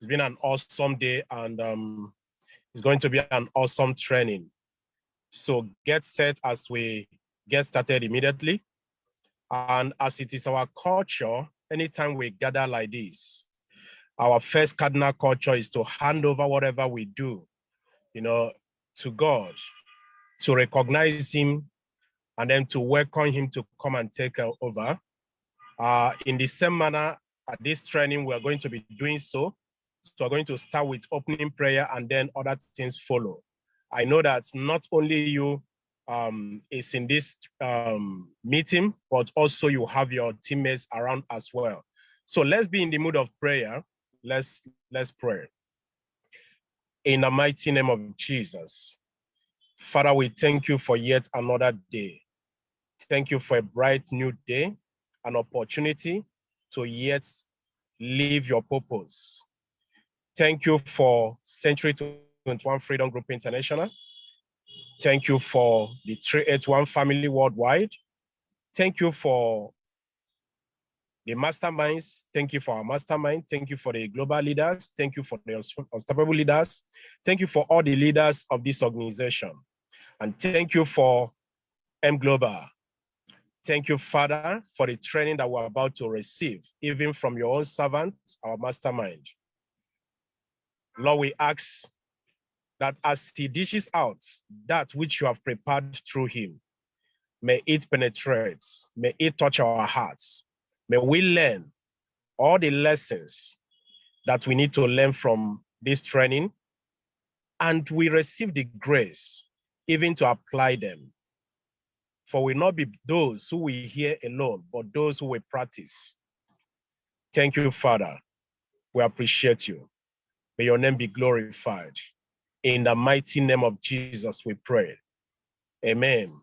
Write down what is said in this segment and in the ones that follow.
It's been an awesome day, and it's going to be an awesome training. So get set as we get started immediately. And as it is our culture, anytime we gather like this, our first cardinal culture is to hand over whatever we do, to God, to recognize him, and then to welcome him to come and take over. In the same manner, at this training, we are going to be doing so. So we're going to start with opening prayer, and then other things follow. I know that not only you is in this meeting, but also you have your teammates around as well. So let's be in the mood of prayer. Let's pray. In the mighty name of Jesus. Father, we thank you for yet another day. Thank you for a bright new day, an opportunity to yet live your purpose. Thank you for Century 21 Freedom Group International. Thank you for the 381 family worldwide. Thank you for the masterminds. Thank you for our mastermind. Thank you for the global leaders. Thank you for the unstoppable leaders. Thank you for all the leaders of this organization. And thank you for M Global. Thank you, Father, for the training that we're about to receive, even from your own servant, our mastermind. Lord, we ask that as he dishes out that which you have prepared through him, may it penetrate, may it touch our hearts. May we learn all the lessons that we need to learn from this training, and we receive the grace even to apply them. For we will not be those who will hear alone, but those who will practice. Thank you, Father. We appreciate you. May your name be glorified. In the mighty name of Jesus, we pray. Amen.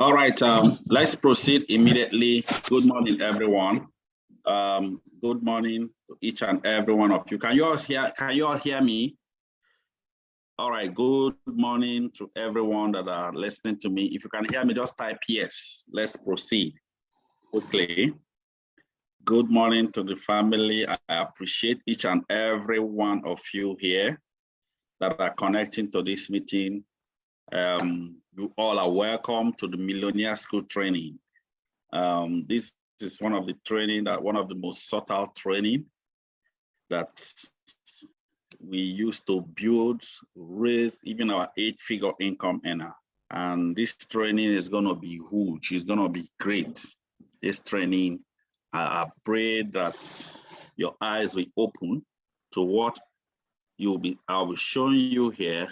All right, let's proceed immediately. Good morning, everyone. Good morning to each and every one of you. Can you all hear me? All right, good morning to everyone that are listening to me. If you can hear me, just type yes. Let's proceed quickly. Good morning to the family. I appreciate each and every one of you here that are connecting to this meeting. You all are welcome to the Millionaire School training. This is one of the most sought out training that we use to build, raise even our 8-figure income earner. And this training is going to be huge. It's going to be great. This training, I pray that your eyes will open to what I'll be showing you here.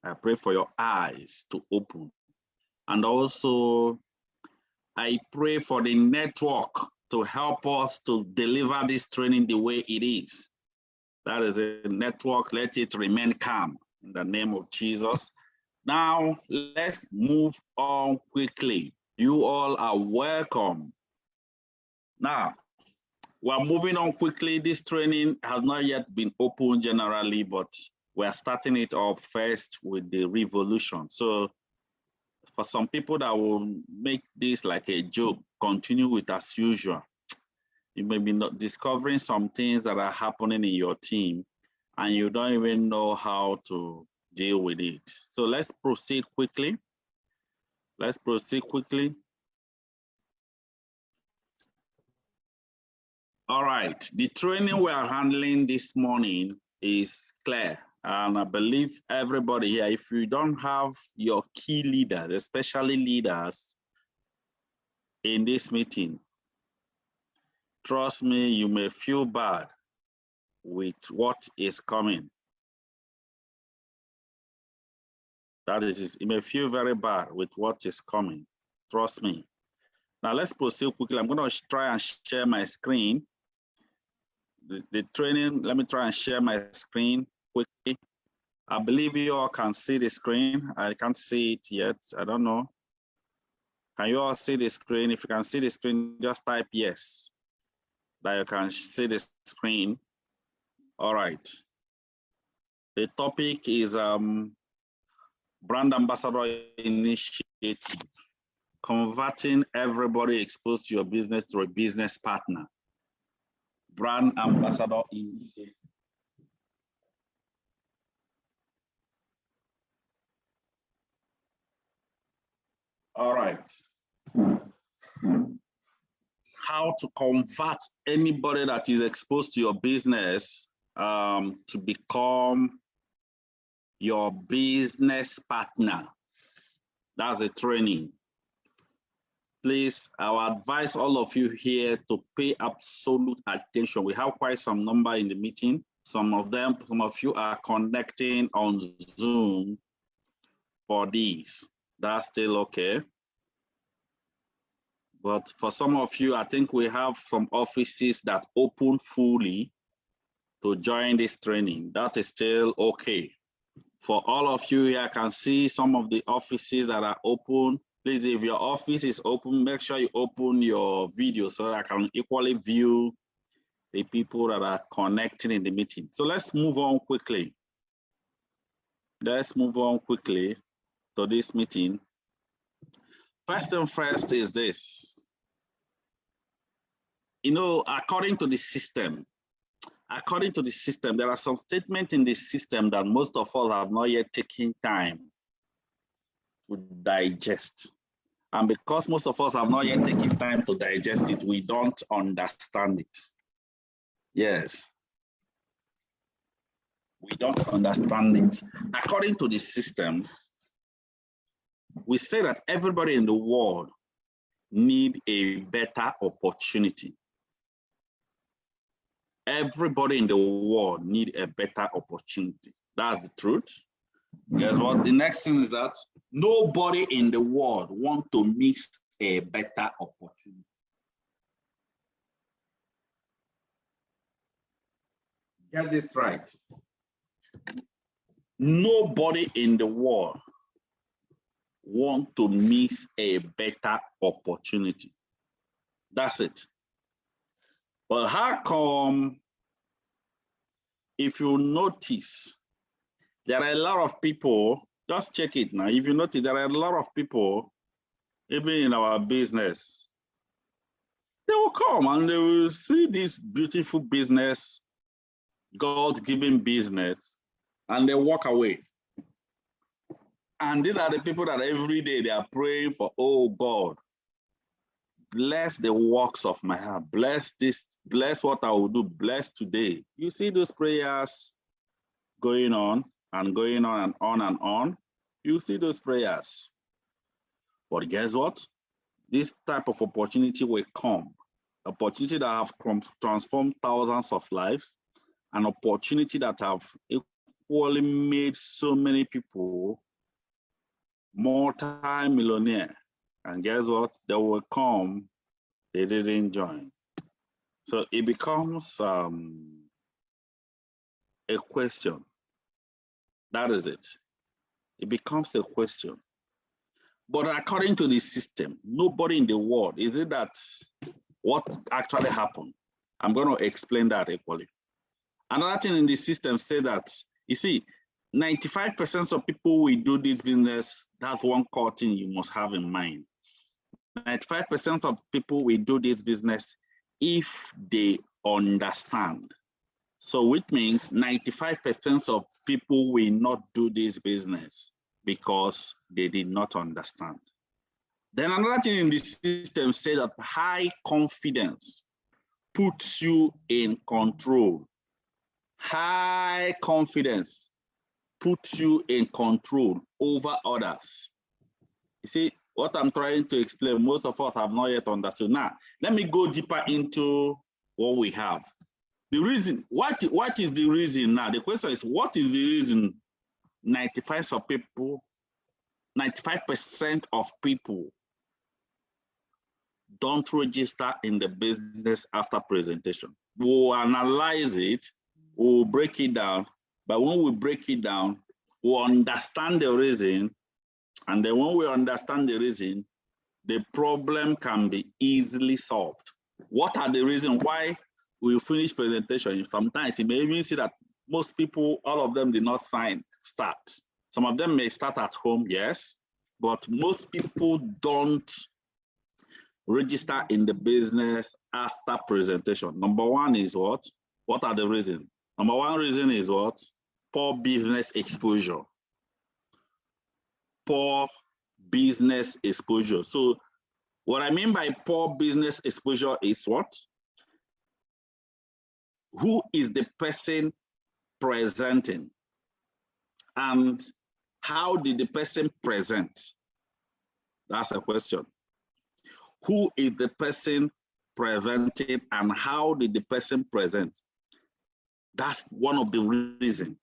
I pray for your eyes to open. And also, I pray for the network to help us to deliver this training the way it is. That is a network, let it remain calm in the name of Jesus. Now, let's move on quickly. You all are welcome. Now, we're moving on quickly. This training has not yet been open generally, but we're starting it off first with the revolution. So for some people that will make this like a joke, continue with as usual. You may be not discovering some things that are happening in your team and you don't even know how to deal with it. So let's proceed quickly. Let's proceed quickly. All right, the training we are handling this morning is clear. And I believe everybody here, if you don't have your key leaders, especially leaders in this meeting, trust me, you may feel bad with what is coming. That is, you may feel very bad with what is coming. Trust me. Now let's proceed quickly. I'm going to try and share my screen. The training, let me try and share my screen quickly. I believe you all can see the screen. I can't see it yet. I don't know. Can you all see the screen? If you can see the screen, just type yes, that you can see the screen. All right. The topic is Brand Ambassador Initiative, converting everybody exposed to your business to a business partner. Brand Ambassador Initiative. All right. How to convert anybody that is exposed to your business to become your business partner. That's a training. Please, I will advise all of you here to pay absolute attention. We have quite some number in the meeting. Some of you are connecting on Zoom for these. That's still okay. But for some of you, I think we have some offices that open fully to join this training. That is still okay. For all of you here, I can see some of the offices that are open. Please, if your office is open, make sure you open your video so that I can equally view the people that are connecting in the meeting. So let's move on quickly. Let's move on quickly to this meeting. First and first is this. You know, according to the system, there are some statements in the system that most of us have not yet taken time to digest. And because most of us have not yet taken time to digest it, we don't understand it. Yes. We don't understand it. According to the system, we say that everybody in the world needs a better opportunity. Everybody in the world needs a better opportunity. That's the truth. Guess what? The next thing is that nobody in the world wants to miss a better opportunity. Get this right. Nobody in the world wants to miss a better opportunity. That's it. But how come, if you notice, there are a lot of people, just check it now. If you notice, there are a lot of people, even in our business, they will come and they will see this beautiful business, God-given business, and they walk away. And these are the people that every day they are praying for, oh God, bless the works of my heart, bless this, bless what I will do, bless today. You see those prayers going on and going on and on and on. You see those prayers. But guess what? This type of opportunity will come. Opportunity that have transformed thousands of lives, an opportunity that have equally made so many people multi-millionaire. And guess what? They will come, they didn't join. So it becomes a question. That is it. It becomes a question. But according to the system, nobody in the world, is it that what actually happened? I'm going to explain that equally. Another thing in the system say that, you see, 95% of people who do this business, that's one core thing you must have in mind. 95% of people will do this business if they understand. So which means 95% of people will not do this business because they did not understand. Then another thing in the system says that high confidence puts you in control. High confidence puts you in control over others. You see, what I'm trying to explain, most of us have not yet understood. Now, let me go deeper into what we have. The reason, what is the reason now? The question is, what is the reason 95% of people don't register in the business after presentation. We'll analyze it, we'll break it down, but when we break it down, we'll understand the reason, and then when we understand the reason, the problem can be easily solved. What are the reasons why we finish presentation? Sometimes you may even see that most people, all of them did not start. Some of them may start at home, yes, but most people don't register in the business after presentation. Number one is what? What are the reasons? Number one reason is what? Poor business exposure. Poor business exposure. So what I mean by poor business exposure is what? Who is the person presenting? And how did the person present? That's a question. Who is the person presenting and how did the person present? That's one of the reasons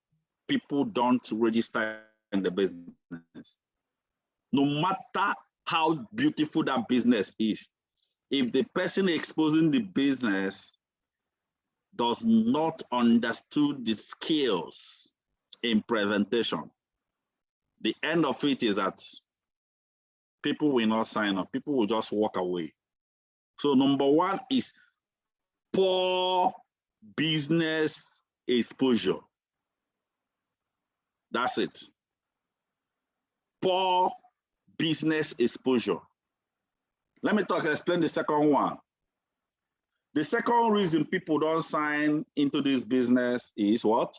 people don't register in the business. No matter how beautiful that business is, if the person exposing the business does not understand the skills in presentation, the end of it is that people will not sign up. People will just walk away. So number one is poor business exposure. That's it. Poor business exposure. Let me explain the second one. The second reason people don't sign into this business is what?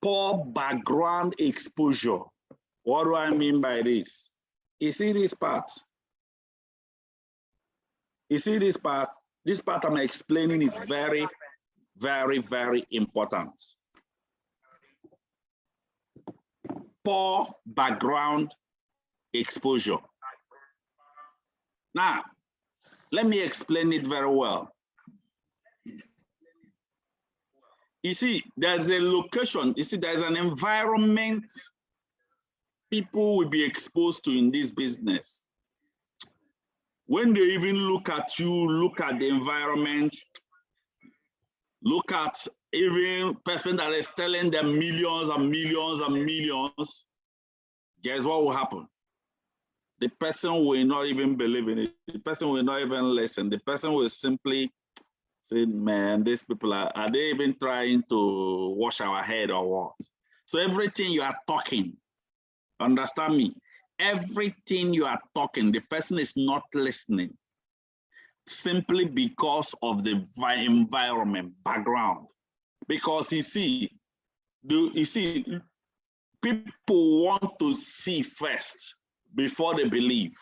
Poor background exposure. What do I mean by this? You see this part? You see this part? This part I'm explaining is very, very, very important. Poor background exposure. Now, let me explain it very well. You see, there's a location, you see, there's an environment people will be exposed to in this business. When they even look at you, look at the environment, look at even person that is telling them millions and millions and millions, guess what will happen? The person will not even believe in it. The person will not even listen. The person will simply say, man, these people are they even trying to wash our head or what? So everything you are talking, understand me, everything you are talking, the person is not listening simply because of the environment, background. Because you see, people want to see first before they believe.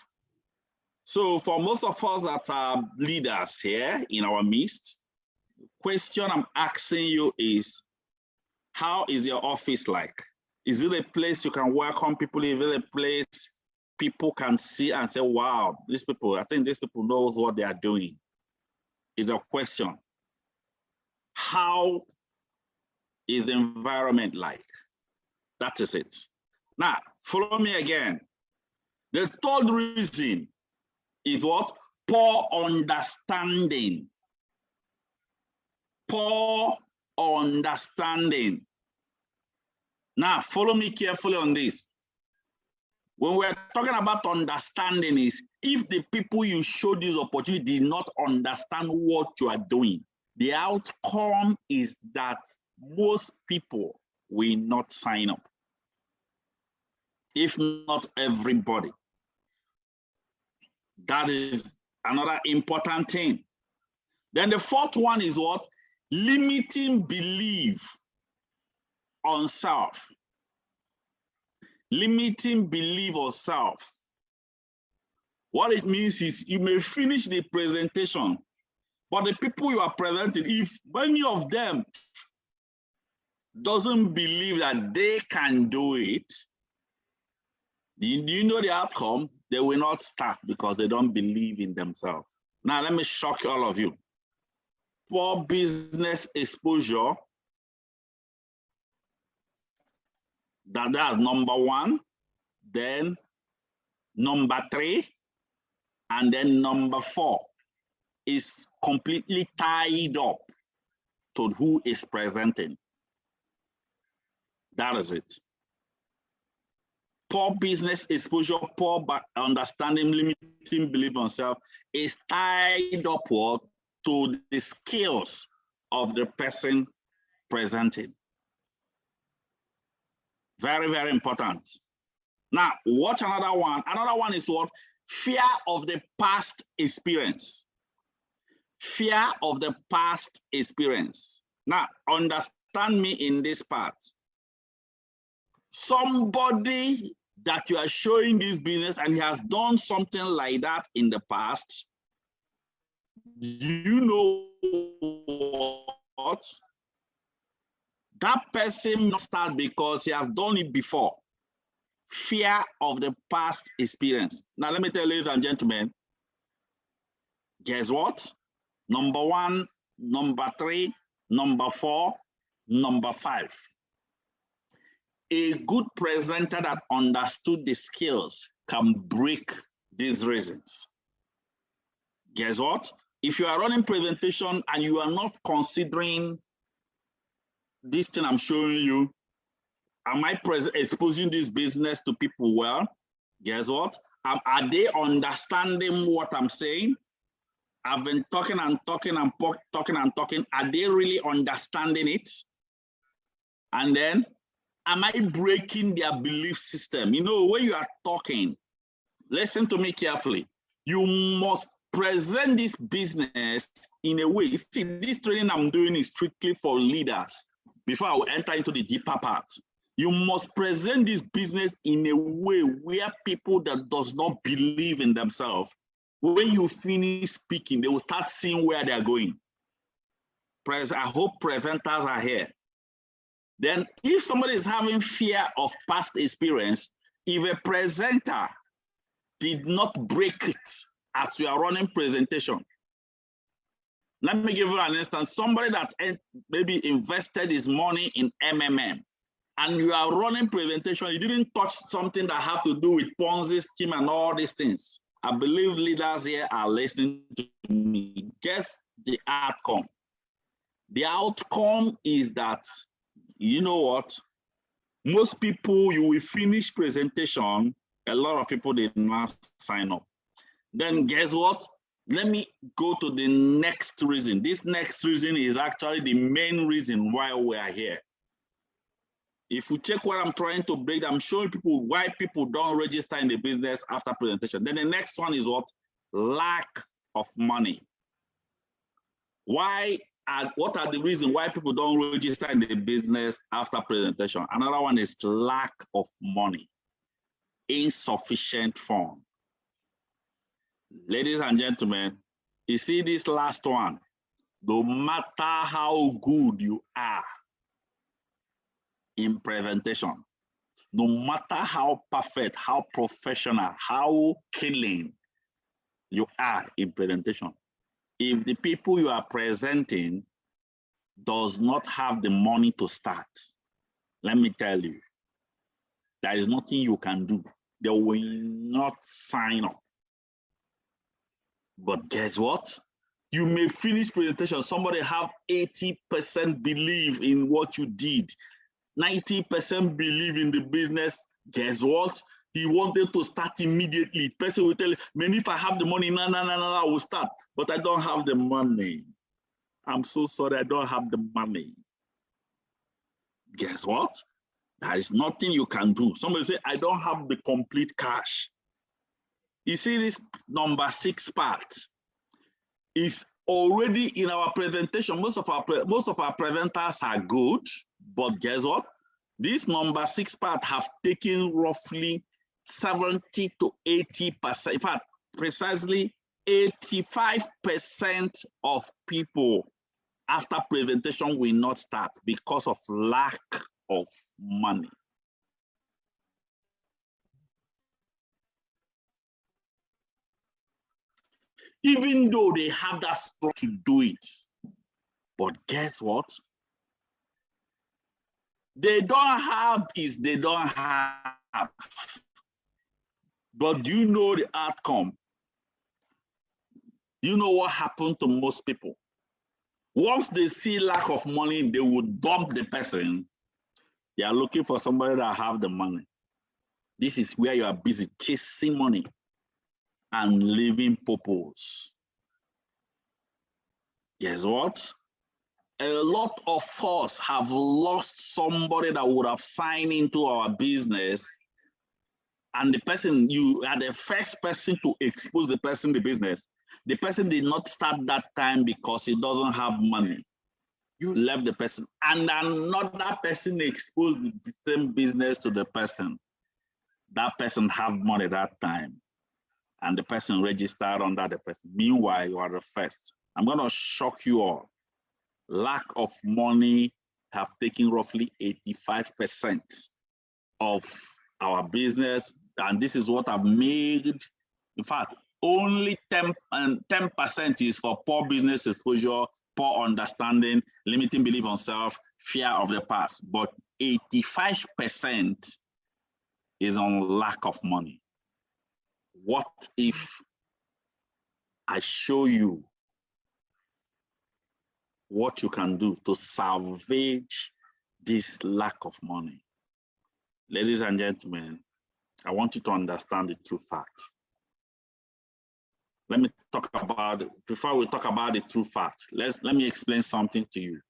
So for most of us that are leaders here in our midst, the question I'm asking you is, how is your office like? Is it a place you can welcome people? Is it a place people can see and say, wow, these people, I think these people knows what they are doing? Is a question. How is the environment like? That is it. Now, follow me again. The third reason is what? Poor understanding. Poor understanding. Now, follow me carefully on this. When we're talking about understanding is, if the people you show this opportunity did not understand what you are doing, the outcome is that most people will not sign up. If not everybody. That is another important thing. Then the fourth one is what? Limiting belief on self. Limiting belief on self. What it means is you may finish the presentation, but the people you are presenting, if many of them doesn't believe that they can do it, do you know the outcome? They will not start because they don't believe in themselves. Now, let me shock all of you. Poor business exposure, that's number one, then number three, and then number four. is completely tied up to who is presenting. That is it. Poor business exposure, poor understanding, limiting belief on self is tied upward to the skills of the person presenting. Very, very important. Now, watch another one. Another one is what? Fear of the past experience. Fear of the past experience. Now, understand me in this part. Somebody that you are showing this business and he has done something like that in the past, you know what? That person must start because he has done it before. Fear of the past experience. Now, let me tell you, ladies and gentlemen, guess what? Number 1, number 3, number 4, number 5. A good presenter that understood the skills can break these reasons. Guess what? If you are running presentation and you are not considering this thing I'm showing you, am I exposing this business to people well? Guess what? Are they understanding what I'm saying? I've been talking and talking and talking and talking. Are they really understanding it? And then, am I breaking their belief system? You know, when you are talking, listen to me carefully. You must present this business in a way. See, this training I'm doing is strictly for leaders. Before I will enter into the deeper part, you must present this business in a way where people that does not believe in themselves, when you finish speaking, they will start seeing where they are going. I hope presenters are here. Then if somebody is having fear of past experience, if a presenter did not break it as you are running presentation, let me give you an instance. Somebody that maybe invested his money in MMM and you are running presentation, you didn't touch something that have to do with Ponzi scheme and all these things. I believe leaders here are listening to me. Guess the outcome. The outcome is that, you know what? Most people, you will finish presentation, a lot of people did not sign up. Then guess what? Let me go to the next reason. This next reason is actually the main reason why we are here. If you check what I'm trying to break, I'm showing people why people don't register in the business after presentation. Then the next one is what? Lack of money. What are the reasons why people don't register in the business after presentation? Another one is lack of money, insufficient funds. Ladies and gentlemen, you see this last one, no matter how good you are in presentation, no matter how perfect, how professional, how killing you are in presentation, if the people you are presenting does not have the money to start, let me tell you, there is nothing you can do. They will not sign up. But guess what? You may finish presentation, somebody have 80% believe in what you did, 90% believe in the business. Guess what? He wanted to start immediately. Person will tell you, man, if I have the money, no, I will start. But I don't have the money. I'm so sorry, I don't have the money. Guess what? There is nothing you can do. Somebody say, I don't have the complete cash. You see this number 6 part is already in our presentation. Most of our presenters are good, but guess what? This number 6 part have taken roughly 70 to 80%. In fact, precisely 85% of people after presentation will not start because of lack of money. Even though they have that strength to do it. But guess what? They don't have is they don't have. But do you know the outcome? You know what happened to most people? Once they see lack of money, they would dump the person. They are looking for somebody that have the money. This is where you are busy chasing money and living purpose. Guess what? A lot of us have lost somebody that would have signed into our business, and the person, you are the first person to expose the person in the business. The person did not start that time because he doesn't have money. You left the person, and another person exposed the same business to the person. That person have money that time, and the person registered under the person. Meanwhile, you are the first. I'm going to shock you all. Lack of money have taken roughly 85% of our business, and this is what I've made. In fact, only 10% is for poor business exposure, poor understanding, limiting belief on self, fear of the past. But 85% is on lack of money. What if I show you what you can do to salvage this lack of money? Ladies and gentlemen, I want you to understand the true fact. Let me talk about it. Before we talk about the true fact, let me explain something to you.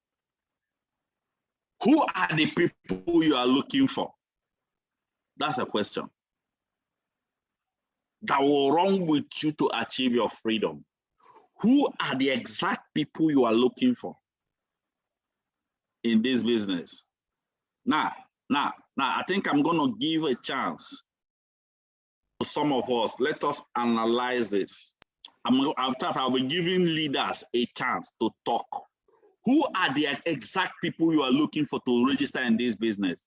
Who are the people you are looking for? That's a question that will run with you to achieve your freedom. Who are the exact people you are looking for in this business? Now, I think I'm going to give a chance to some of us. Let us analyze this. I'll be giving leaders a chance to talk. Who are the exact people you are looking for to register in this business?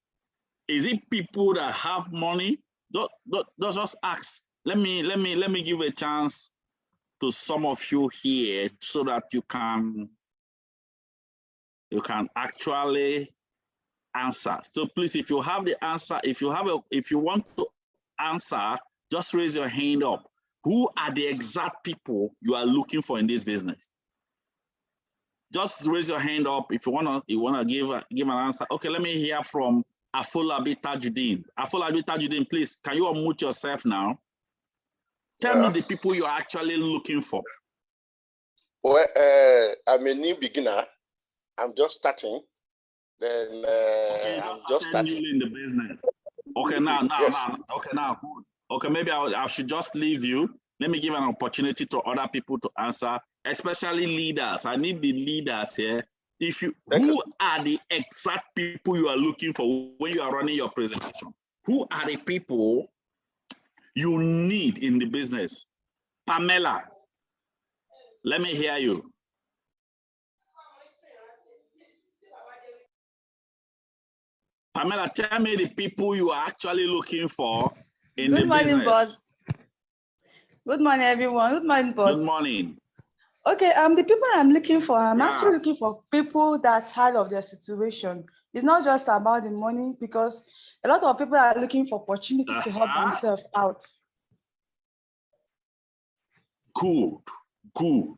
Is it people that have money? Just ask. Let me give a chance to some of you here so that you can actually answer. So please, if you have the answer, if you want to answer, just raise your hand up. Who are the exact people you are looking for in this business? Just raise your hand up if you wanna give an answer. Okay, let me hear from Afolabi Tajudeen. Afolabi Tajudeen, please, can you unmute yourself now? Tell me the people you are actually looking for. Well, I'm a new beginner. I'm just starting. Then okay, I'm just starting in the business. Okay, now, okay, maybe I should just leave you. Let me give an opportunity to other people to answer, especially leaders. I need the leaders here. Who are the exact people you are looking for when you are running your presentation? Who are the people you need in the business? Pamela, let me hear you. Pamela, tell me the people you are actually looking for in the business. Good morning, boss. Good morning, everyone. Good morning, boss. Good morning. Okay, the people I'm looking for, I'm actually looking for people that are tired of their situation. It's not just about the money, because a lot of people are looking for opportunities to help themselves out. Good. So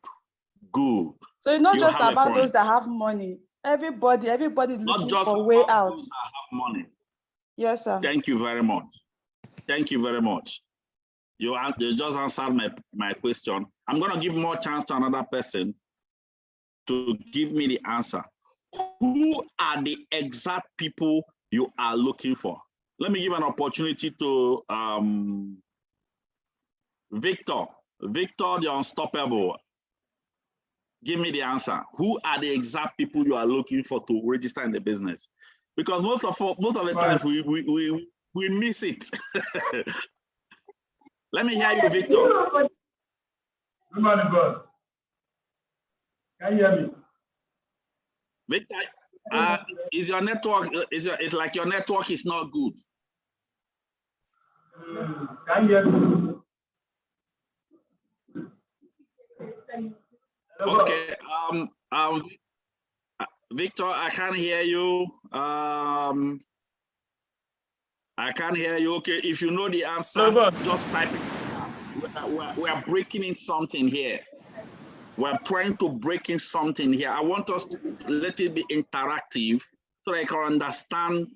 it's not just about those that have money. Everybody's looking for a way out. Those that have money. Yes, sir. Thank you very much. Thank you very much. You just answered my question. I'm going to give more chance to another person to give me the answer. Who are the exact people you are looking for? Let me give an opportunity to Victor. Victor, the unstoppable. Give me the answer. Who are the exact people you are looking for to register in the business? Because most of the times we miss it. Let me hear you, Victor. Good morning, boss. Can you hear me? Victor, is your network? It's like your network is not good. Can you hear me? Okay. Victor, I can't hear you. I can't hear you. Okay, if you know the answer, just type it. We are breaking in something here. We're trying to break in something here. I want us to let it be interactive so that I can understand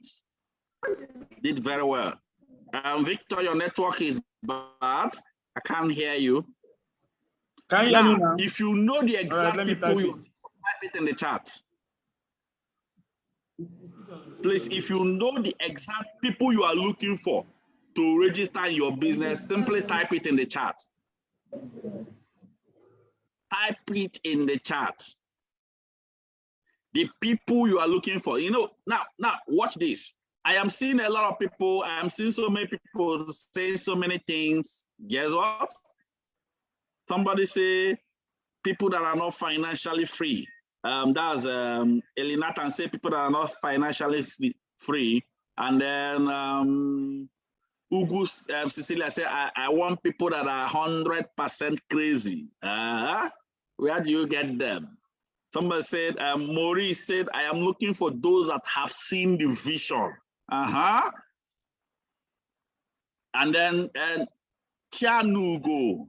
it very well. Victor, your network is bad. I can't hear you. Can you hear me now? If you know the exact people, you type it in the chat. Please, if you know the exact people you are looking for to register in your business, simply type it in the chat. Type it in the chat. The people you are looking for. You know, now watch this. I am seeing a lot of people. I am seeing so many people say so many things. Guess what? Somebody say people that are not financially free. That's Elinatan say people that are not financially free. And then Ugu Cecilia said, I want people that are 100% crazy. Where do you get them? Somebody said, Maurice said, I am looking for those that have seen the vision. And then Chianugo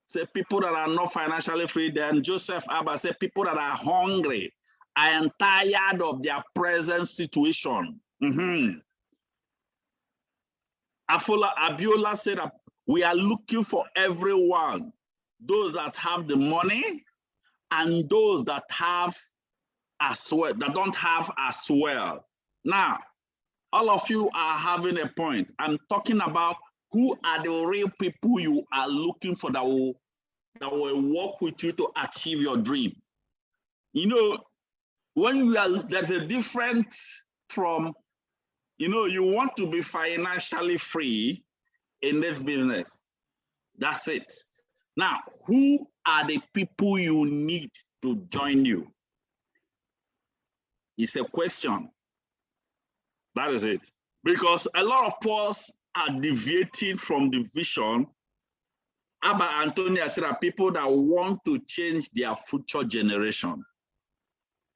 say people that are not financially free. Then Joseph Abba said people that are hungry. I am tired of their present situation. Afola Abiola said that we are looking for everyone, those that have the money and those that have as well, that don't have as well. Now, all of you are having a point. I'm talking about who are the real people you are looking for that will work with you to achieve your dream. You know, when you are, there's a difference from, you know, you want to be financially free in this business. That's it. Now, who are the people you need to join you? It's a question. That is it. Because a lot of us are deviating from the vision. Abba Antonia said that people that want to change their future generation.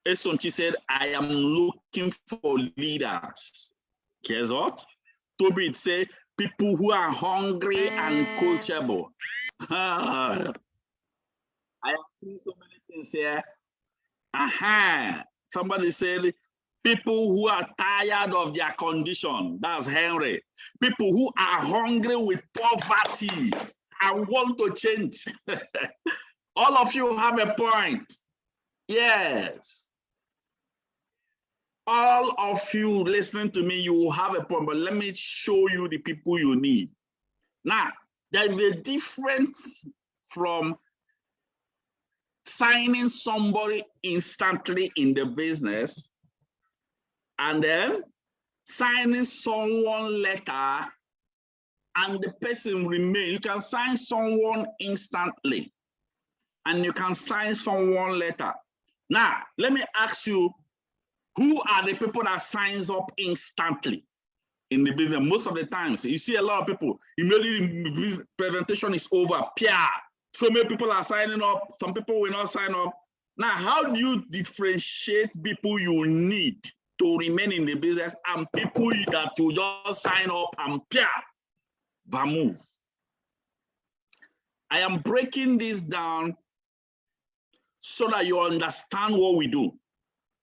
Esonchi said, I am looking for leaders. Guess what? Toby said, people who are hungry and coachable. I have seen so many things here. Somebody said, people who are tired of their condition. That's Henry. People who are hungry with poverty and want to change. All of you have a point. Yes. All of you listening to me, you have a point, but let me show you the people you need. Now, there's a difference from signing somebody instantly in the business and then signing someone letter and the person remain. You can sign someone instantly and you can sign someone letter. Now, let me ask you, who are the people that signs up instantly in the business? Most of the times, you see a lot of people, immediately the presentation is over, so many people are signing up, some people will not sign up. Now, how do you differentiate people you need to remain in the business and people that will just sign up and move? I am breaking this down so that you understand what we do.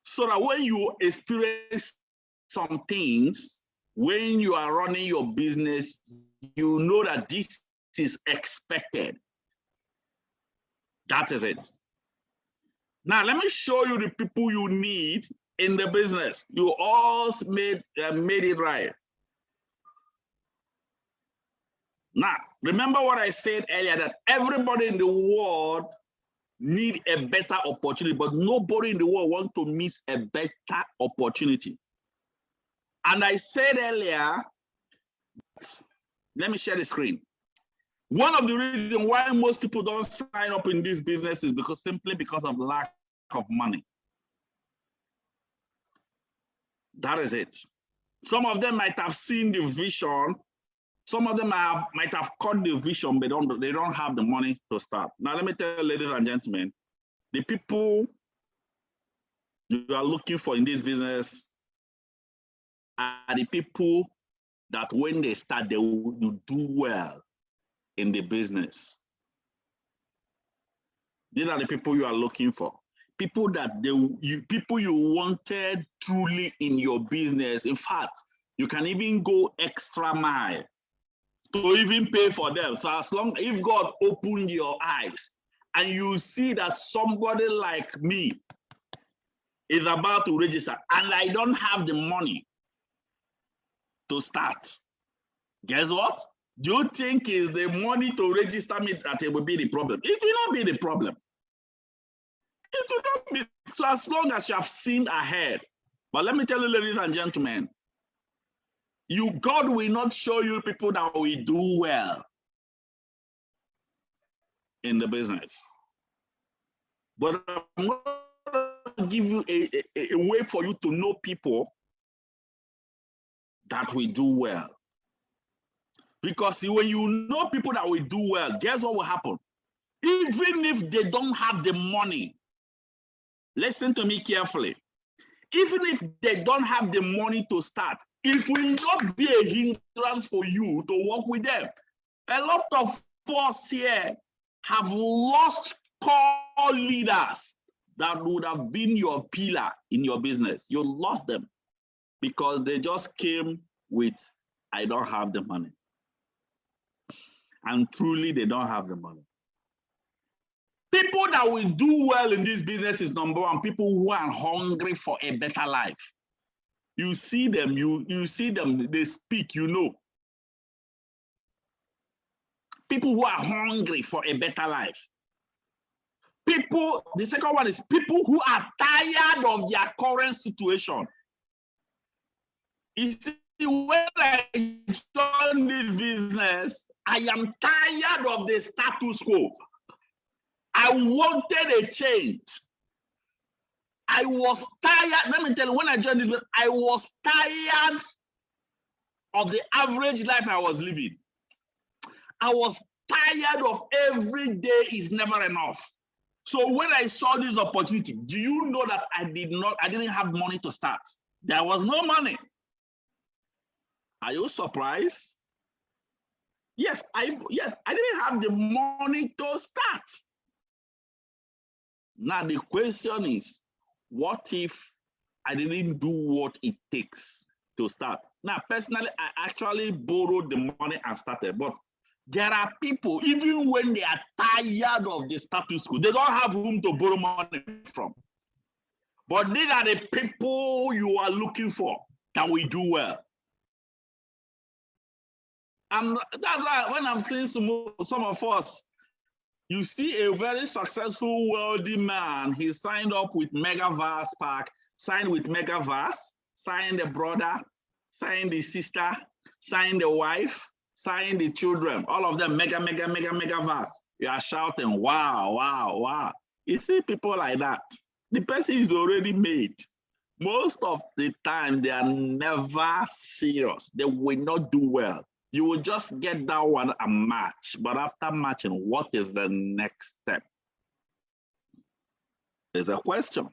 So that when you experience some things, when you are running your business, you know that this is expected. That is it. Now, let me show you the people you need in the business. You all made it right. Now, remember what I said earlier, that everybody in the world need a better opportunity, but nobody in the world wants to miss a better opportunity. And I said earlier, let me share the screen. One of the reasons why most people don't sign up in this business is simply because of lack of money. That is it. Some of them might have seen the vision. Some of them might have caught the vision, but they don't have the money to start. Now, let me tell you, ladies and gentlemen, the people you are looking for in this business are the people that when they start, they will do well in the business. These are the people you are looking for. People that people you wanted truly in your business. In fact, you can even go extra mile to even pay for them. So as long if God opened your eyes and you see that somebody like me is about to register and I don't have the money to start, guess what? Do you think is the money to register me that it will be the problem? It will not be the problem. It will not be. So as long as you have seen ahead. But let me tell you, ladies and gentlemen, God will not show you people that will do well in the business. But I'm going to give you a way for you to know people that will do well. Because when you know people that will do well, guess what will happen? Even if they don't have the money, listen to me carefully. Even if they don't have the money to start, it will not be a hindrance for you to work with them. A lot of us here have lost core leaders that would have been your pillar in your business. You lost them because they just came with, I don't have the money. And truly, they don't have the money. People that will do well in this business is number one, people who are hungry for a better life. You see them, you see them, they speak, you know. People who are hungry for a better life. People, the second one is people who are tired of their current situation. You see, when I joined this business, I am tired of the status quo. I wanted a change. I was tired. Let me tell you, when I joined this, I was tired of the average life I was living. I was tired of every day is never enough. So when I saw this opportunity, do you know that I didn't have money to start? There was no money. Are you surprised? Yes, I didn't have the money to start. Now the question is, what if I didn't do what it takes to start? Now, personally, I actually borrowed the money and started, but there are people, even when they are tired of the status quo, they don't have room to borrow money from. But these are the people you are looking for that will do well. And that's why when I'm seeing some of us, you see a very successful, wealthy man, he signed up with Megavast Park, signed with Megavast, signed the brother, signed the sister, signed the wife, signed the children, all of them Megavast. You are shouting, wow, wow, wow. You see people like that. The person is already made. Most of the time, they are never serious. They will not do well. You will just get that one and match. But after matching, what is the next step? There's a question.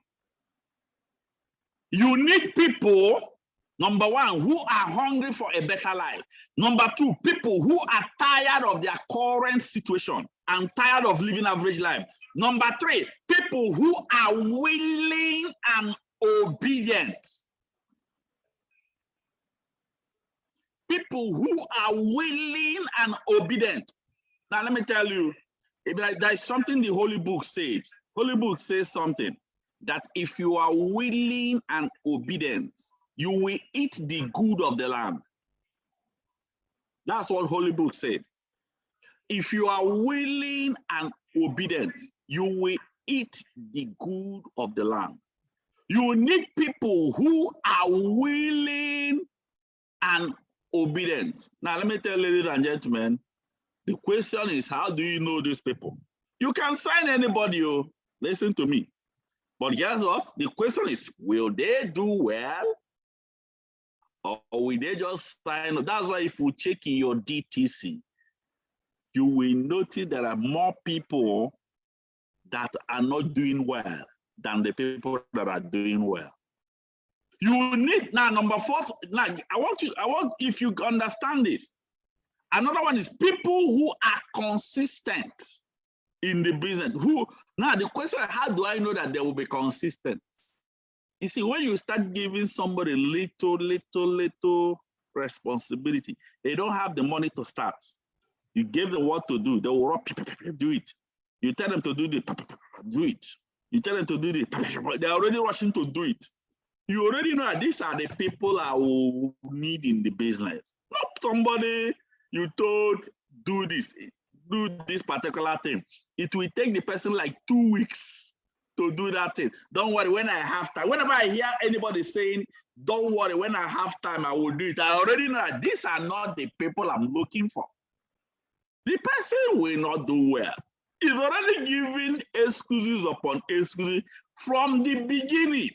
You need people, number one, who are hungry for a better life. Number two, people who are tired of their current situation and tired of living average life. Number three, people who are willing and obedient. People who are willing and obedient. Now, let me tell you, there is something the Holy Book says. Holy Book says something that if you are willing and obedient, you will eat the good of the land. That's what Holy Book said. If you are willing and obedient, you will eat the good of the land. You need people who are willing and obedient. Now, let me tell you, ladies and gentlemen, the question is, how do you know these people? You can sign anybody, oh, listen to me. But guess what? The question is, will they do well? Or will they just sign? That's why if you check in your DTC, you will notice there are more people that are not doing well than the people that are doing well. You need, now number four, now I want if you understand this. Another one is people who are consistent in the business, who Now, the question is, how do I know that they will be consistent? You see, when you start giving somebody little responsibility, they don't have the money to start. You give them what to do, they will do it. You tell them to do the do it. You tell them to do the they're already rushing to do it. You already know that these are the people I will need in the business. Not somebody you told do this particular thing. It will take the person like 2 weeks to do that thing. Don't worry, when I have time. Whenever I hear anybody saying, don't worry, when I have time, I will do it. I already know that these are not the people I'm looking for. The person will not do well. He's already giving excuses upon excuses from the beginning.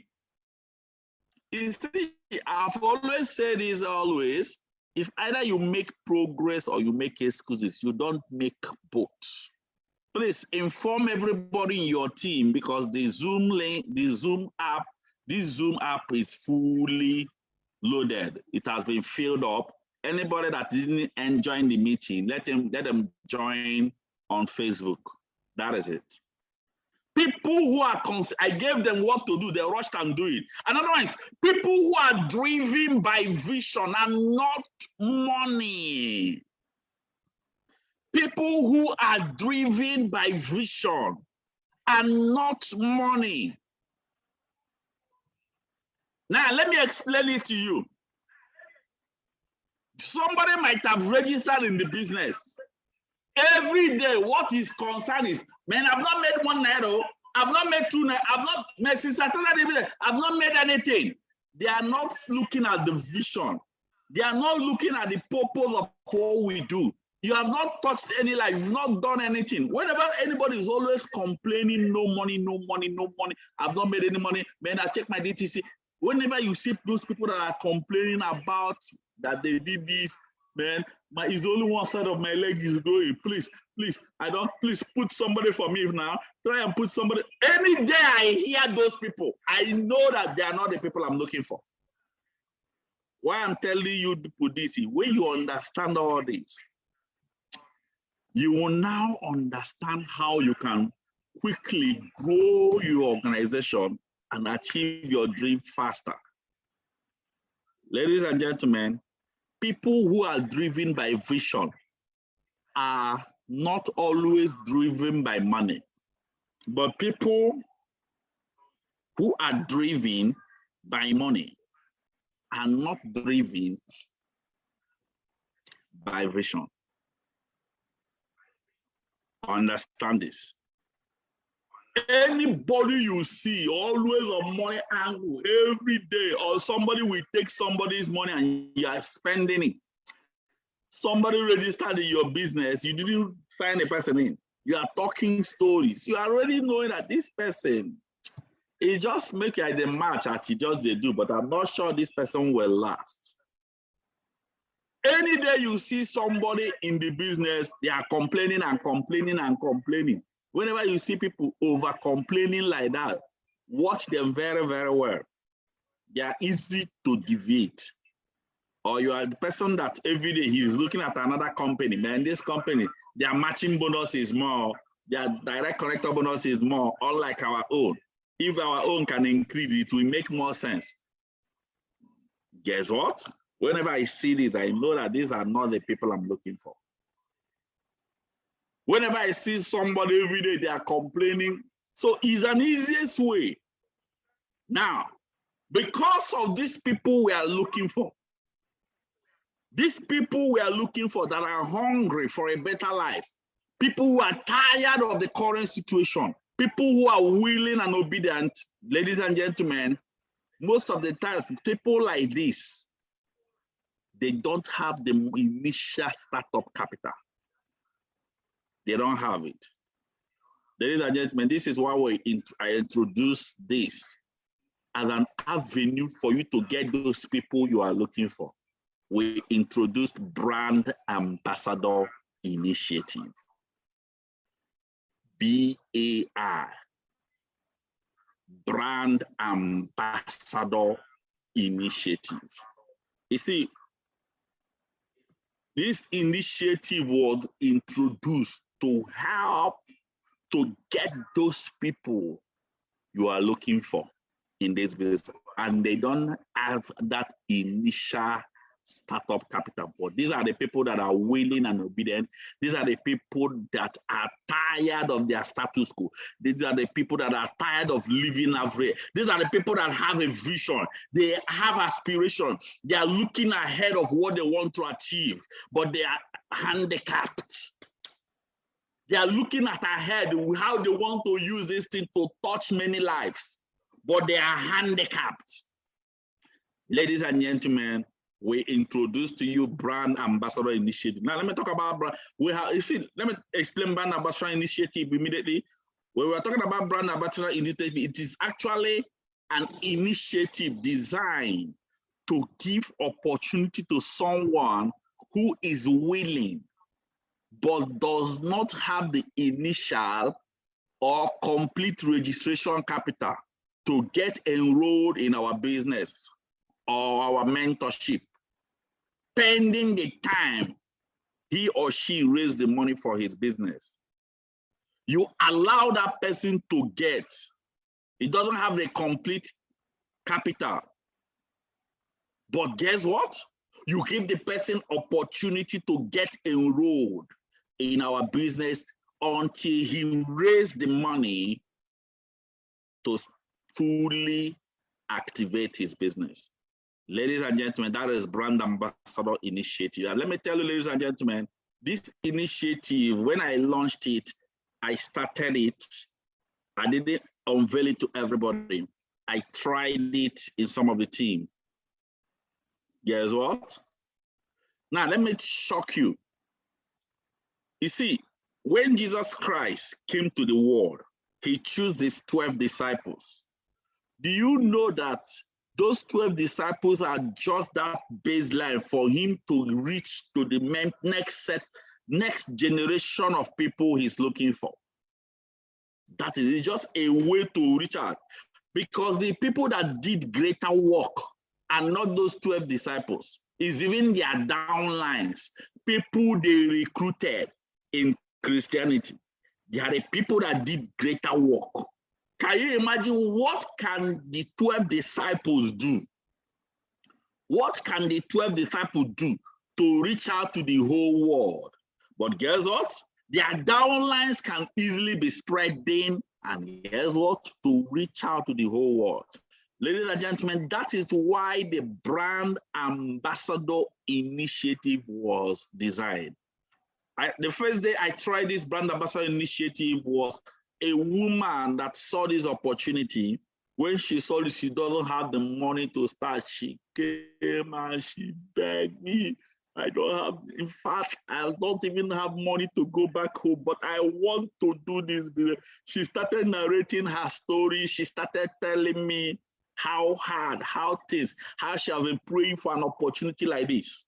You see, I've always said this always, if either you make progress or you make excuses, you don't make both. Please inform everybody in your team because the Zoom link, this Zoom app is fully loaded. It has been filled up. Anybody that didn't join the meeting, let them join on Facebook. That is it. People who are, I gave them what to do, they rushed and do it. Another one is people who are driven by vision and not money. People who are driven by vision and not money. Now, let me explain it to you. Somebody might have registered in the business. Every day, what his concern is, man, I've not made 1 naira, I've not made 2 naira, I've not made since I started the business, I've not made anything. They are not looking at the vision. They are not looking at the purpose of what we do. You have not touched any life, you've not done anything. Whenever anybody is always complaining, no money, no money, no money, I've not made any money, man, I check my DTC. Whenever you see those people that are complaining about that they did this, man, it's only one side of my leg is going. Please, please put somebody for me now. Try and put somebody. Any day I hear those people, I know that they are not the people I'm looking for. Why I'm telling you people this is when you understand all this, you will now understand how you can quickly grow your organization and achieve your dream faster. Ladies and gentlemen, people who are driven by vision are not always driven by money, but people who are driven by money are not driven by vision. Understand this. Anybody you see always on money angle every day, or somebody will take somebody's money and you are spending it. Somebody registered in your business, you didn't sign a person in. You are talking stories. You are already knowing that this person, it just make like the match as he just they do, but I'm not sure this person will last. Any day you see somebody in the business, they are complaining and complaining and complaining. Whenever you see people over complaining like that, watch them very, very well. They are easy to deviate. Or you are the person that every day he's looking at another company. Man, this company, their matching bonus is more, their direct connector bonus is more, unlike our own. If our own can increase, it will make more sense. Guess what? Whenever I see this, I know that these are not the people I'm looking for. Whenever I see somebody every day, they are complaining. So it's an easiest way. Now, because of these people we are looking for, these people we are looking for that are hungry for a better life, people who are tired of the current situation, people who are willing and obedient, ladies and gentlemen, most of the time, people like this, they don't have the initial startup capital. They don't have it. Ladies and gentlemen, this is why I introduce this as an avenue for you to get those people you are looking for. We introduced Brand Ambassador Initiative, B.A.I, Brand Ambassador Initiative. You see, this initiative was introduced to help to get those people you are looking for in this business, and they don't have that initial startup capital. But these are the people that are willing and obedient. These are the people that are tired of their status quo. These are the people that are tired of living average. These are the people that have a vision. They have aspiration. They are looking ahead of what they want to achieve, but they are handicapped. They are looking at ahead how they want to use this thing to touch many lives, but they are handicapped. Ladies and gentlemen, we introduce to you Brand Ambassador Initiative. Now, let me talk about brand. Let me explain Brand Ambassador Initiative immediately. When we're talking about Brand Ambassador Initiative, it is actually an initiative designed to give opportunity to someone who is willing but does not have the initial or complete registration capital to get enrolled in our business or our mentorship, pending the time he or she raised the money for his business. You allow that person to get, he doesn't have the complete capital, but guess what? You give the person opportunity to get enrolled in our business until he raised the money to fully activate his business. Ladies and gentlemen, that is Brand Ambassador Initiative. And let me tell you, ladies and gentlemen, this initiative, when I launched it, I started it. I didn't unveil it to everybody. I tried it in some of the team. Guess what? Now, let me shock you. You see, when Jesus Christ came to the world, he chose these 12 disciples. Do you know that those 12 disciples are just that baseline for him to reach to the next generation of people he's looking for? That is just a way to reach out, because the people that did greater work are not those 12 disciples. It's even their downlines, people they recruited in Christianity. They are the people that did greater work. Can you imagine what can the 12 disciples do? What can the 12 disciples do to reach out to the whole world? But guess what? Their downlines can easily be spread thin, and guess what? To reach out to the whole world. Ladies and gentlemen, that is why the Brand Ambassador Initiative was designed. The first day I tried this Brand Ambassador Initiative was a woman that saw this opportunity. When she saw this, she doesn't have the money to start. She came and she begged me. I don't have, in fact, I don't even have money to go back home, but I want to do this. She started narrating her story. She started telling me how hard, how she has been praying for an opportunity like this.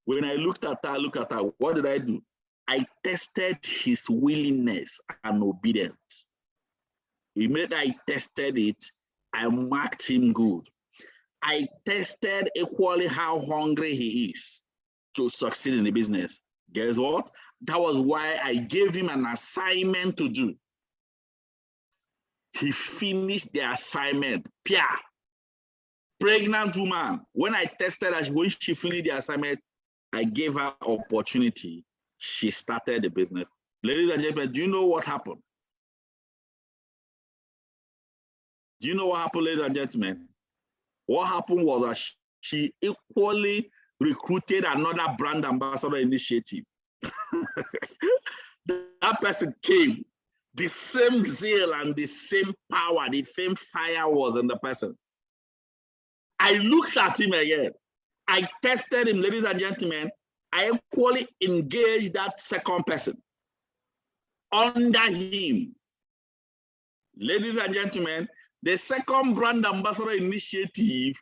When I looked at her, what did I do? I tested his willingness and obedience. Immediately I tested it, I marked him good. I tested equally how hungry he is to succeed in the business. Guess what? That was why I gave him an assignment to do. He finished the assignment. Pia, pregnant woman. When I tested her, when she finished the assignment, I gave her opportunity. She started the business. Ladies and gentlemen, do you know what happened? Do you know what happened, ladies and gentlemen? What happened was that she equally recruited another Brand Ambassador Initiative. That person came. The same zeal and the same power, the same fire was in the person. I looked at him again. I tested him, ladies and gentlemen. I equally engaged that second person under him. Ladies and gentlemen, the second Brand Ambassador Initiative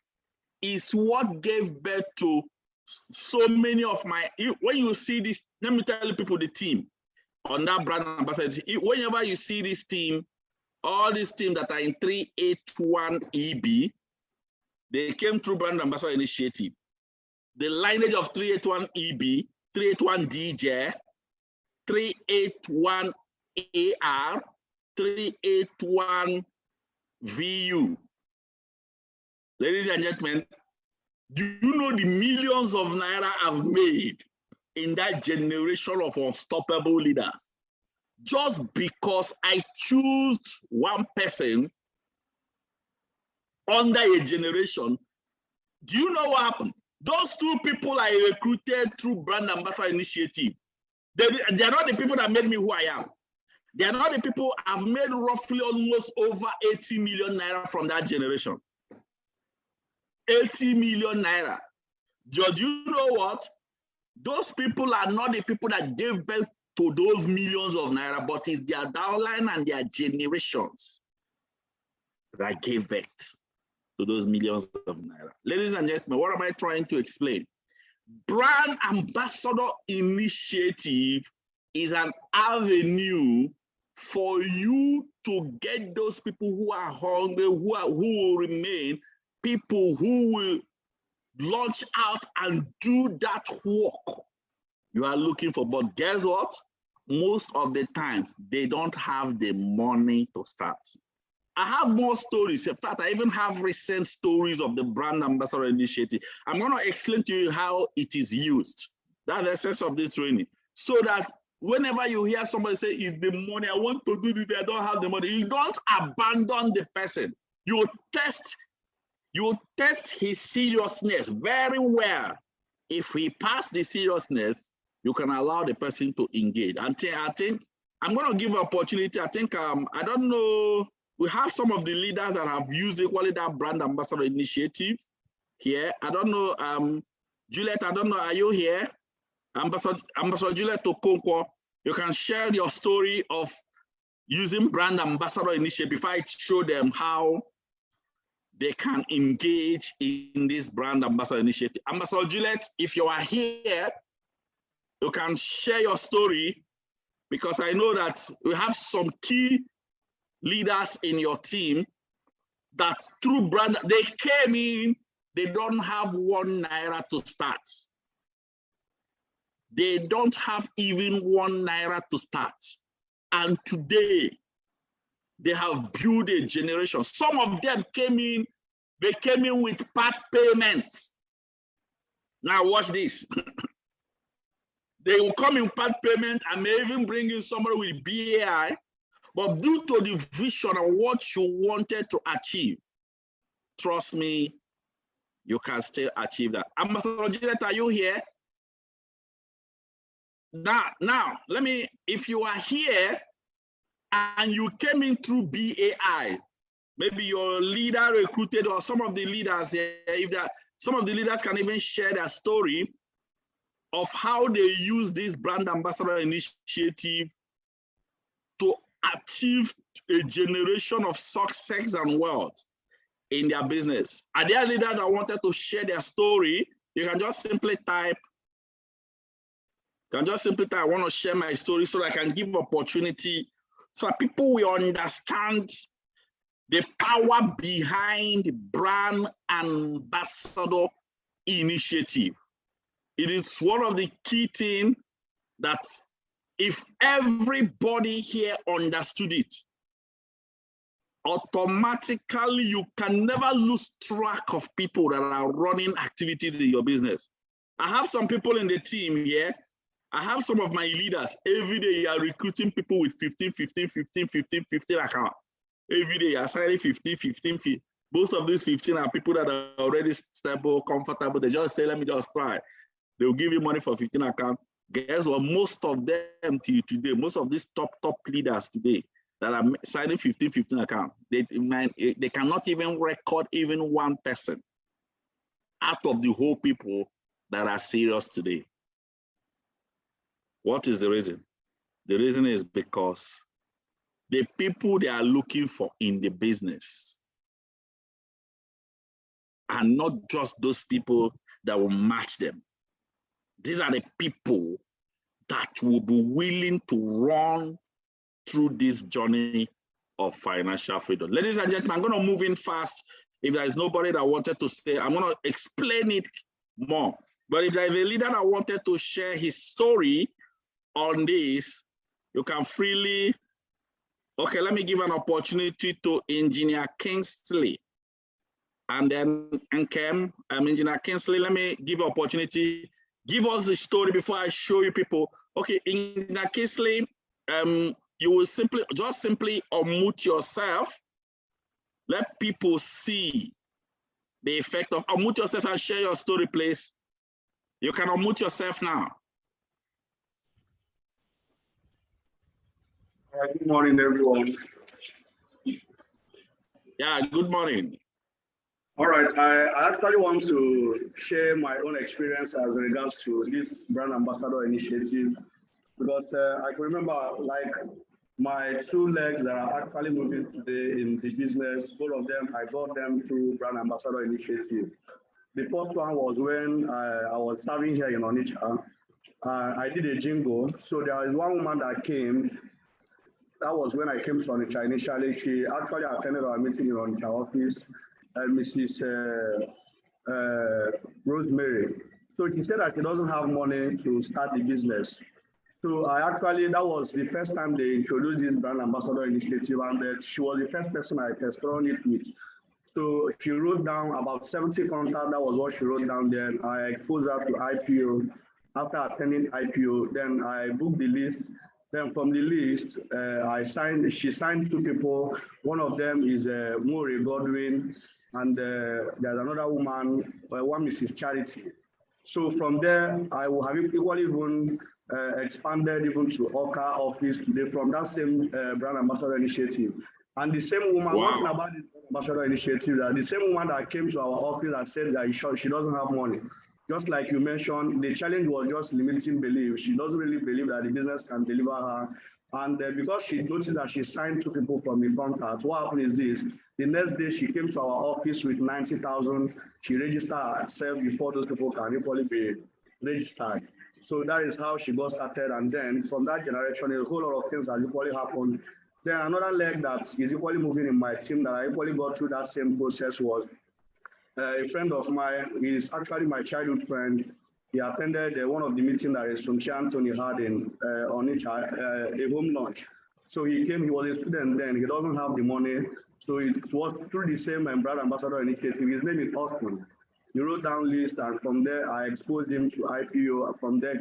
is what gave birth to so many of my, when you see this, let me tell you people the team on that Brand Ambassador, whenever you see this team, all these teams that are in 381 EB, they came through Brand Ambassador Initiative. The lineage of 381 EB, 381 DJ, 381 AR381VU. Ladies and gentlemen, do you know the millions of naira I've made in that generation of unstoppable leaders? Just because I choose one person under a generation, do you know what happened? Those two people I recruited through Brand Ambassador Initiative, they are not the people that made me who I am. They are not the people I've made roughly almost over 80 million naira from that generation. 80 million naira. Do you know what? Those people are not the people that gave birth to those millions of naira, but it's their downline and their generations that gave birth to those millions of naira. Ladies and gentlemen, what am I trying to explain? Brand Ambassador Initiative is an avenue for you to get those people who are hungry, who will remain, people who will launch out and do that work you are looking for. But guess what? Most of the time, they don't have the money to start. I have more stories. In fact, I even have recent stories of the Brand Ambassador Initiative. I'm going to explain to you how it is used. That's the essence of this training. So that whenever you hear somebody say, "It's the money, I want to do this, I don't have the money," you don't abandon the person. You test his seriousness very well. If he passes the seriousness, you can allow the person to engage. And I think I'm going to give an opportunity. I think, I don't know, we have some of the leaders that have used equally that Brand Ambassador Initiative here. I don't know, Juliet, I don't know, are you here? Ambassador Juliet Okonkwo, you can share your story of using Brand Ambassador Initiative before I show them how they can engage in this Brand Ambassador Initiative. Ambassador Juliet, if you are here, you can share your story, because I know that we have some key leaders in your team that through brand, they came in, they don't have 1 naira to start. They don't have even 1 naira to start. And today, they have built a generation. Some of them came in, they came in with part payments. Now watch this. They will come in part payment and may even bring in somebody with B.A.I, but due to the vision and what you wanted to achieve, trust me, you can still achieve that. Ambassador Janet, are you here? Now, let me, if you are here and you came in through B.A.I, maybe your leader recruited, or some of the leaders here, some of the leaders can even share their story of how they use this Brand Ambassador Initiative to achieve a generation of success and wealth in their business. Are there leaders that wanted to share their story? You can just simply type, I want to share my story, so that I can give opportunity so that people will understand the power behind Brand Ambassador Initiative. It is one of the key things that if everybody here understood it, automatically you can never lose track of people that are running activities in your business. I have some people in the team here. I have some of my leaders. Every day you are recruiting people with 15 accounts. Every day you are signing 15. Most of these 15 are people that are already stable, comfortable. They just say, let me just try. They will give you money for 15 accounts. Guess what? Most of them till today, most of these top leaders today that are signing 15 accounts, they cannot even record even one person out of the whole people that are serious today. What is the reason? The reason is because the people they are looking for in the business are not just those people that will match them. These are the people that will be willing to run through this journey of financial freedom. Ladies and gentlemen, I'm going to move in fast. If there is nobody that wanted to say, I'm going to explain it more. But if there is a leader that wanted to share his story on this, you can freely Okay, let me give an opportunity to Engineer Kingsley. And then Nkem, Engineer Kingsley, let me give an opportunity. Give us the story before I show you people. Okay, Engineer Kingsley, you will simply unmute yourself. Let people see the effect of unmute yourself and share your story, please. You can unmute yourself now. Good morning, everyone. Yeah, good morning. All right, I actually want to share my own experience as regards to this brand ambassador initiative, because I can remember like my two legs that are actually moving today in the business, both of them, I got them through brand ambassador initiative. The first one was when I was serving here in Onitsha. I did a jingle. So there was one woman that came. That was when I came to Onitsha initially. She actually attended our meeting in Onitsha office, Mrs. Rosemary. So she said that she doesn't have money to start the business. So that was the first time they introduced this brand ambassador initiative, and she was the first person I tested on it with. So she wrote down about 70 contacts. That was what she wrote down. Then I exposed her to IPO. After attending IPO, then I booked the list. Then from the list, she signed two people. One of them is Maury Godwin, and there's another woman, one Mrs. Charity. So from there, I will have equally even expanded even to Oka office today from that same brand ambassador initiative. And the same woman, wow. One thing about this ambassador initiative, that the same woman that came to our office and said that she doesn't have money. Just like you mentioned, the challenge was just limiting belief. She doesn't really believe that the business can deliver her. And because she noticed that she signed two people from the contact, what happened is this. The next day, she came to our office with 90,000. She registered herself before those people can equally be registered. So that is how she got started. And then from that generation, a whole lot of things has equally happened. Then another leg that is equally moving in my team that I equally got through that same process was a friend of mine. Is actually my childhood friend. He attended one of the meetings that Sumchi Anthony had on a home launch. So he came, he was a student then, he doesn't have the money. So it was through the same brand ambassador initiative. His name is Austin. He wrote down list, and from there I exposed him to IPO. From there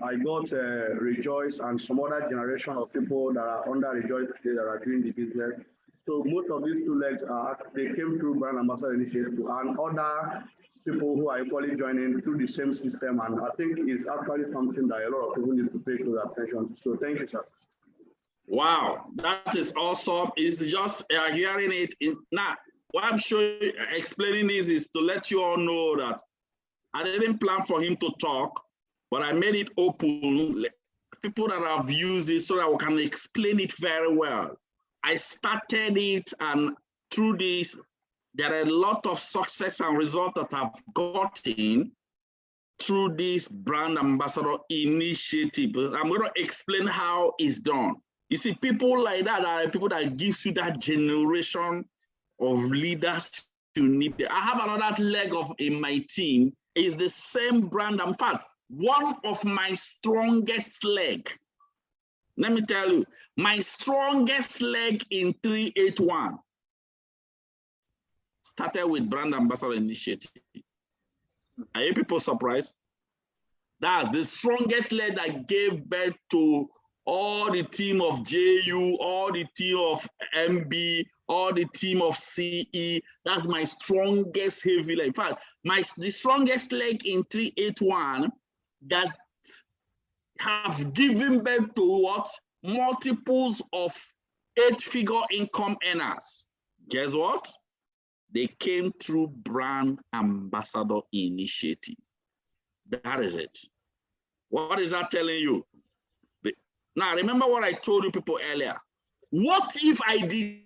I got Rejoice and some other generation of people that are under Rejoice today that are doing the business. So most of these two legs they came through brand ambassador initiative, and other people who are equally joining through the same system. And I think it's actually something that a lot of people need to pay close attention to. So thank you, sir. Wow, that is awesome. It's just hearing it now. What I'm explaining this is to let you all know that I didn't plan for him to talk, but I made it open. People that have used it so that we can explain it very well. I started it, and through this, there are a lot of success and results that I've gotten through this brand ambassador initiative. I'm going to explain how it's done. You see, people like that are people that gives you that generation of leaders you need. I have another leg in my team is the same brand. In fact, one of my strongest leg. Let me tell you, my strongest leg in 381 started with brand ambassador initiative. Are you people surprised? That's the strongest leg that gave birth to all the team of JU, all the team of MB, all the team of CE. That's my strongest heavy leg. In fact, the strongest leg in 381 that have given birth to what? Multiples of 8-figure income earners. Guess what? They came through brand ambassador initiative. That is it. What is that telling you? Now, remember what I told you people earlier. What if I did?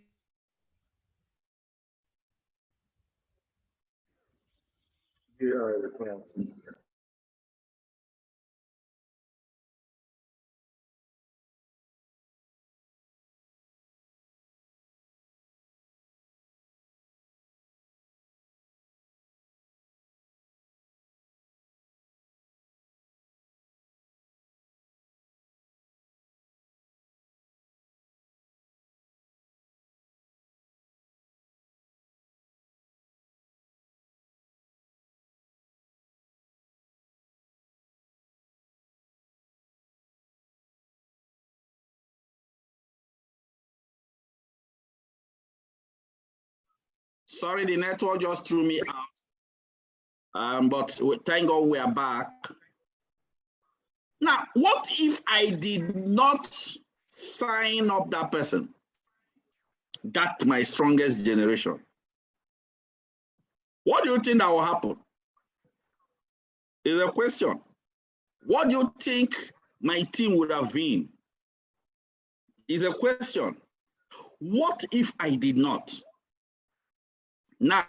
Yeah. Sorry, the network just threw me out. But thank God we are back. Now, what if I did not sign up that person? That's my strongest generation. What do you think that will happen? Is a question. What do you think my team would have been? Is a question. What if I did not? Now,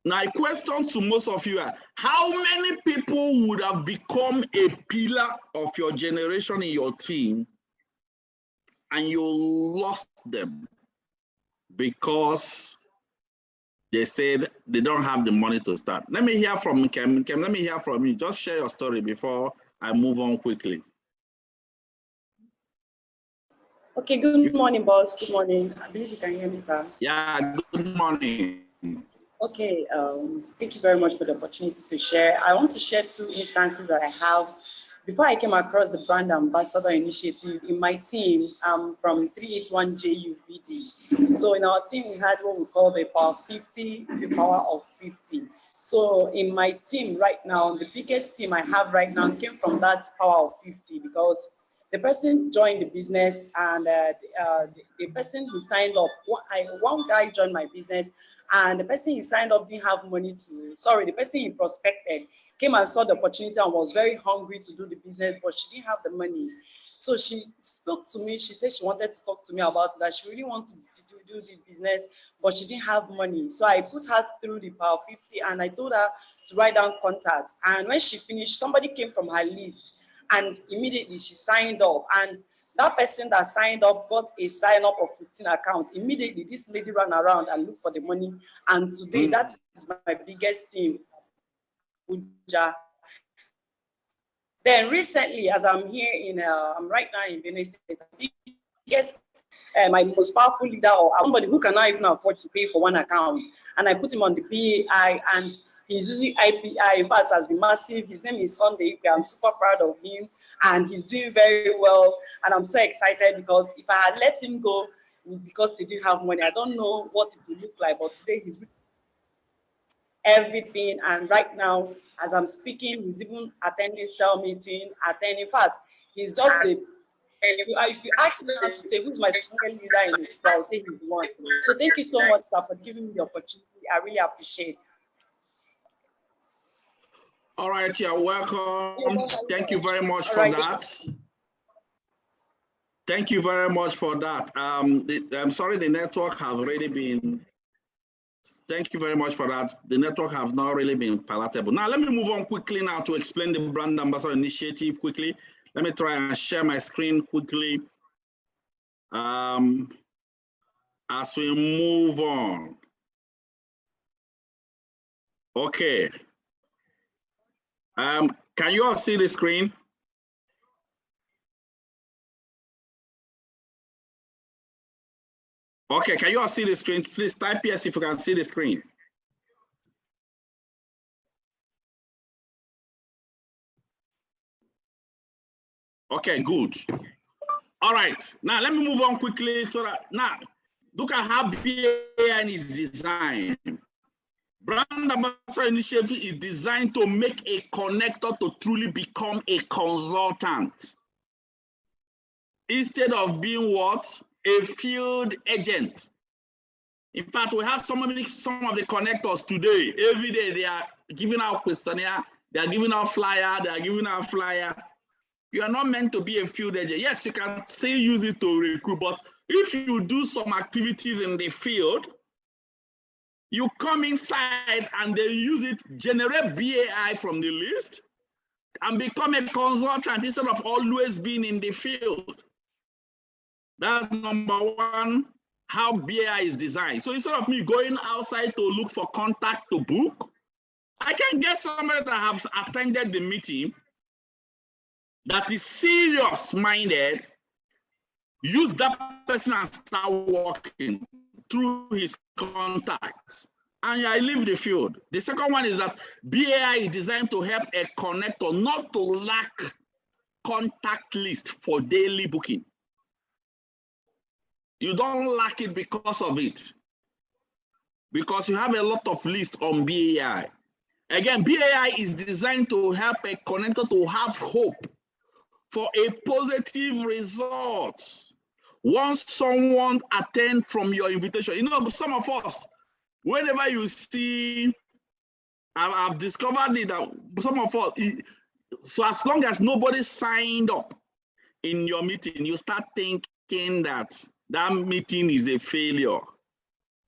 my question to most of you are, how many people would have become a pillar of your generation in your team and you lost them because they said they don't have the money to start? Let me hear from Kem. Kem, let me hear from you. Just share your story before I move on quickly. Okay, good morning, boss. Good morning. I believe you can hear me, sir. Yeah, good morning. Okay, thank you very much for the opportunity to share. I want to share 2 instances that I have. Before I came across the brand ambassador initiative in my team, from 381JUVD. So in our team, we had what we call the power 50, the power of 50. So in my team right now, the biggest team I have right now came from that power of 50 because the person joined the business and the person who signed up, one guy joined my business and the person he signed up didn't have money the person he prospected came and saw the opportunity and was very hungry to do the business, but she didn't have the money. So she spoke to me, she said she wanted to talk to me about that. She really wanted to do the business, but she didn't have money. So I put her through the Power 50 and I told her to write down contacts. And when she finished, somebody came from her list and immediately she signed up. And that person that signed up got a sign up of 15 accounts. Immediately, this lady ran around and looked for the money. And today, that is my biggest team. Then recently, as I'm here I'm right now in B.A.I, the biggest, my most powerful leader or somebody who cannot even afford to pay for one account, and I put him on the B.A.I, and he's using IPI. In fact, has been massive. His name is Sunday. I'm super proud of him, and he's doing very well. And I'm so excited because if I had let him go because he didn't have money, I don't know what it would look like. But today he's everything, and right now, as I'm speaking, he's even attending cell meeting. In fact, he's just the. If you ask me now to say who's my strongest leader in it, I'll say he's one. So thank you so much, sir, for giving me the opportunity. I really appreciate it. All right, you're welcome. Thank you very much for that. Thank you very much for that. I'm sorry, the network has already been. Thank you very much for that. The network have not really been palatable. Now, let me move on quickly now to explain the brand ambassador initiative quickly. Let me try and share my screen quickly as we move on. Okay. Can you all see the screen? Okay, can you all see the screen? Please type yes if you can see the screen. Okay, good. All right, now let me move on quickly so that now look at how B.A.I is designed. Brand ambassador initiative is designed to make a connector to truly become a consultant instead of being what? A field agent. In fact, we have some of the connectors today. Every day they are giving out questionnaire, they are giving out flyer, they are giving out flyer. You are not meant to be a field agent. Yes, you can still use it to recruit, but if you do some activities in the field, you come inside and they use it, generate B.A.I from the list, and become a consultant instead of always being in the field. That's number one, how B.A.I is designed. So instead of me going outside to look for contact to book, I can get somebody that has attended the meeting, that is serious-minded, use that person and start working through his contacts. And I leave the field. The second one is that B.A.I is designed to help a connector not to lack contact list for daily booking. You don't lack it because of it. because you have a lot of lists on B.A.I. Again, B.A.I is designed to help a connector to have hope for a positive result once someone attends from your invitation. You know, some of us, whenever you see, I've discovered it that some of us, so as long as nobody signed up in your meeting, you start thinking that that meeting is a failure.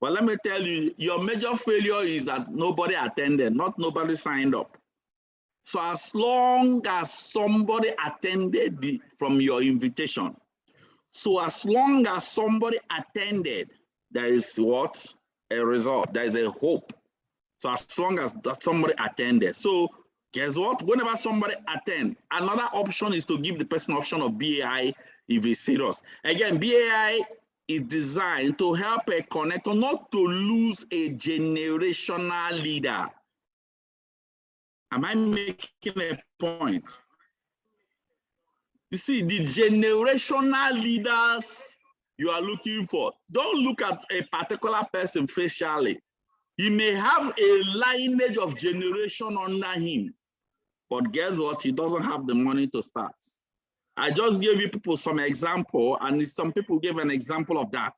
But let me tell you, your major failure is that nobody attended, not nobody signed up. So as long as somebody attended from your invitation, so as long as somebody attended, there is what? A result, there is a hope. So as long as that somebody attended. So guess what? Whenever somebody attend, another option is to give the person option of B.A.I if it's serious. Again, B.A.I is designed to help a connector not to lose a generational leader. Am I making a point? You see, the generational leaders you are looking for, don't look at a particular person facially. He may have a lineage of generation under him, but guess what? He doesn't have the money to start. I just gave you people some example, and some people gave an example of that.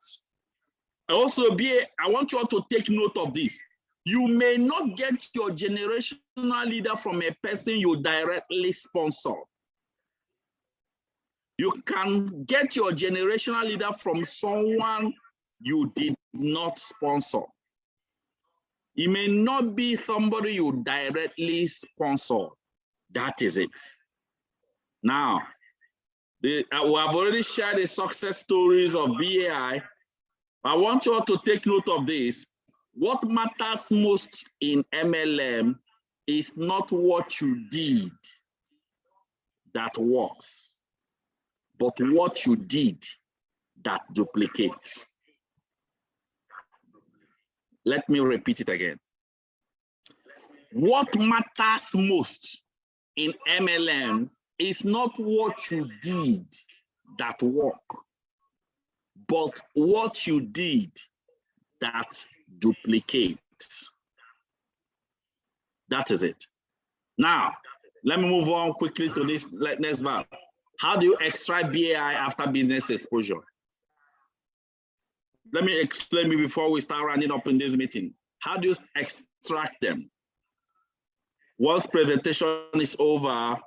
Also, I want you all to take note of this. You may not get your generational leader from a person you directly sponsor. You can get your generational leader from someone you did not sponsor. It may not be somebody you directly sponsor. That is it. Now, we have already shared the success stories of B.A.I. I want you all to take note of this. What matters most in MLM is not what you did that works, but what you did that duplicates. Let me repeat it again. What matters most in MLM is not what you did that worked, but what you did that duplicates. That is it. Now, let me move on quickly to this next part. How do you extract B.A.I after business exposure? Let me explain before we start running up in this meeting. How do you extract them? Once presentation is over,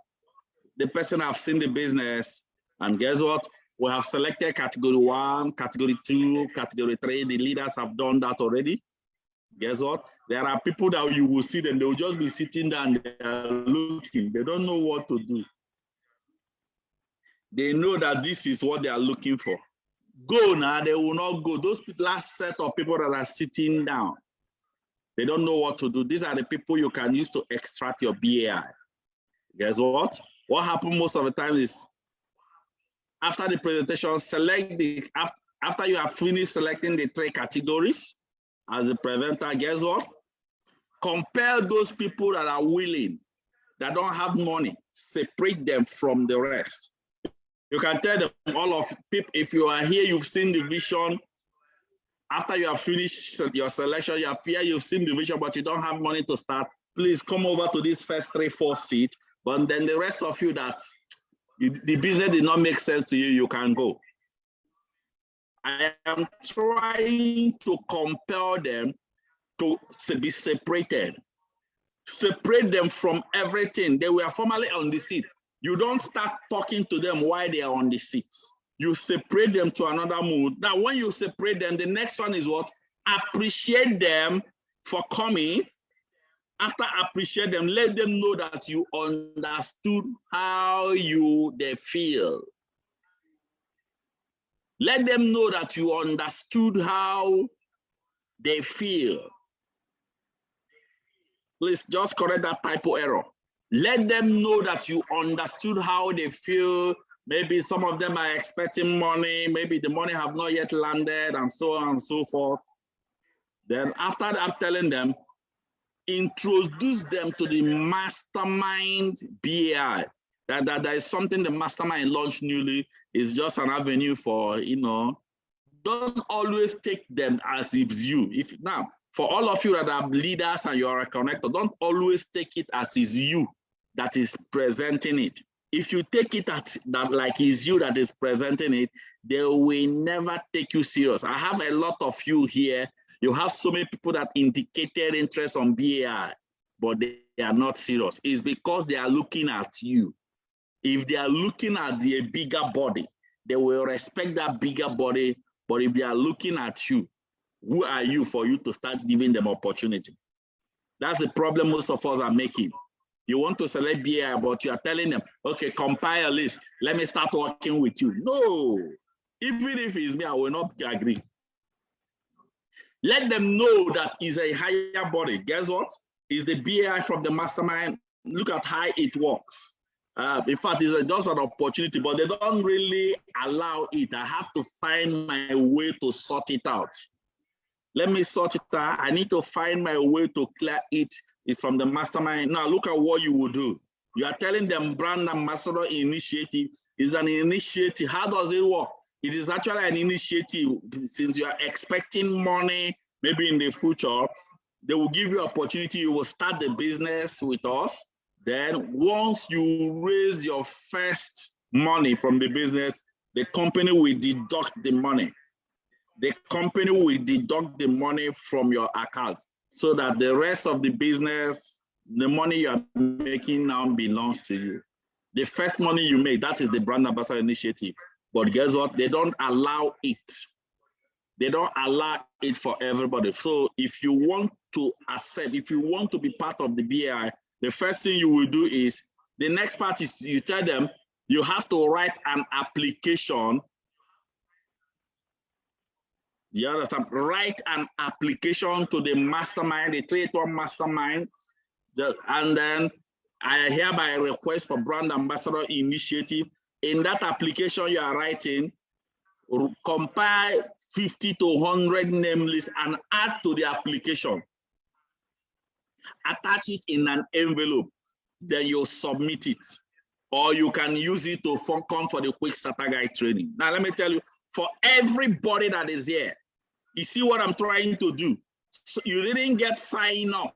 the person have seen the business, and guess what? We have selected category 1, category 2, category 3. The leaders have done that already. Guess what? There are people that you will see them, they will just be sitting there and they are looking. They don't know what to do. They know that this is what they are looking for. Go now, they will not go. Those last set of people that are sitting down, they don't know what to do. These are the people you can use to extract your B.A.I. Guess what? What happens most of the time is after the presentation, select the, after you have finished selecting the 3 categories as a presenter, guess what? Compare those people that are willing, that don't have money, separate them from the rest. You can tell them, all of people, if you are here, you've seen the vision. After you have finished your selection, you are here, you've seen the vision, but you don't have money to start. Please come over to this first 3-4 seats. But then the rest of you that the business did not make sense to you, you can go. I am trying to compel them to be separated. Separate them from everything. They were formerly on the seat. You don't start talking to them while they are on the seats. You separate them to another mood. Now, when you separate them, the next one is what? Appreciate them for coming. After appreciate them, let them know that you understood how they feel. Let them know that you understood how they feel. Please just correct that typo error. Let them know that you understood how they feel. Maybe some of them are expecting money. Maybe the money have not yet landed and so on and so forth. Then after that, telling them, introduce them to the mastermind B.A.I. That is something the mastermind launched newly. Is just an avenue for, don't always take them as if you. Now, For all of you that are leaders and you are a connector, don't always take it as is you that is presenting it. If you take it at that like it's you that is presenting it, they will never take you serious. I have a lot of you here. You have so many people that indicated interest on B.A.I, but they are not serious. It's because they are looking at you. If they are looking at the bigger body, they will respect that bigger body. But if they are looking at you, who are you for you to start giving them opportunity? That's the problem most of us are making. You want to select B.A.I, but you are telling them, okay, compile a list. Let me start working with you. No, even if it's me, I will not agree. Let them know that is a higher body. Guess what? Is the B.A.I from the mastermind. Look at how it works. In fact, it's just an opportunity, but they don't really allow it. I have to find my way to sort it out. Let me sort it out. I need to find my way to clear it. It's from the mastermind. Now look at what you will do. You are telling them brand ambassador initiative is an initiative. How does it work? It is actually an initiative. Since you are expecting money, maybe in the future, they will give you opportunity. You will start the business with us. Then once you raise your first money from the business, the company will deduct the money. The company will deduct the money from your account so that the rest of the business, the money you are making now belongs to you. The first money you make, that is the brand ambassador initiative. But guess what? They don't allow it. They don't allow it for everybody. So if you want to accept, if you want to be part of the B.A.I, the first thing you will do is, the next part is you tell them you have to write an application. You understand? Write an application to the mastermind, the 381 mastermind, and then I hereby request for brand ambassador initiative. In that application you are writing, compile 50 to 100 name lists and add to the application. Attach it in an envelope, then you submit it. Or you can use it to come for the quick starter guide training. Now let me tell you, for everybody that is here, you see what I'm trying to do. So you didn't get sign up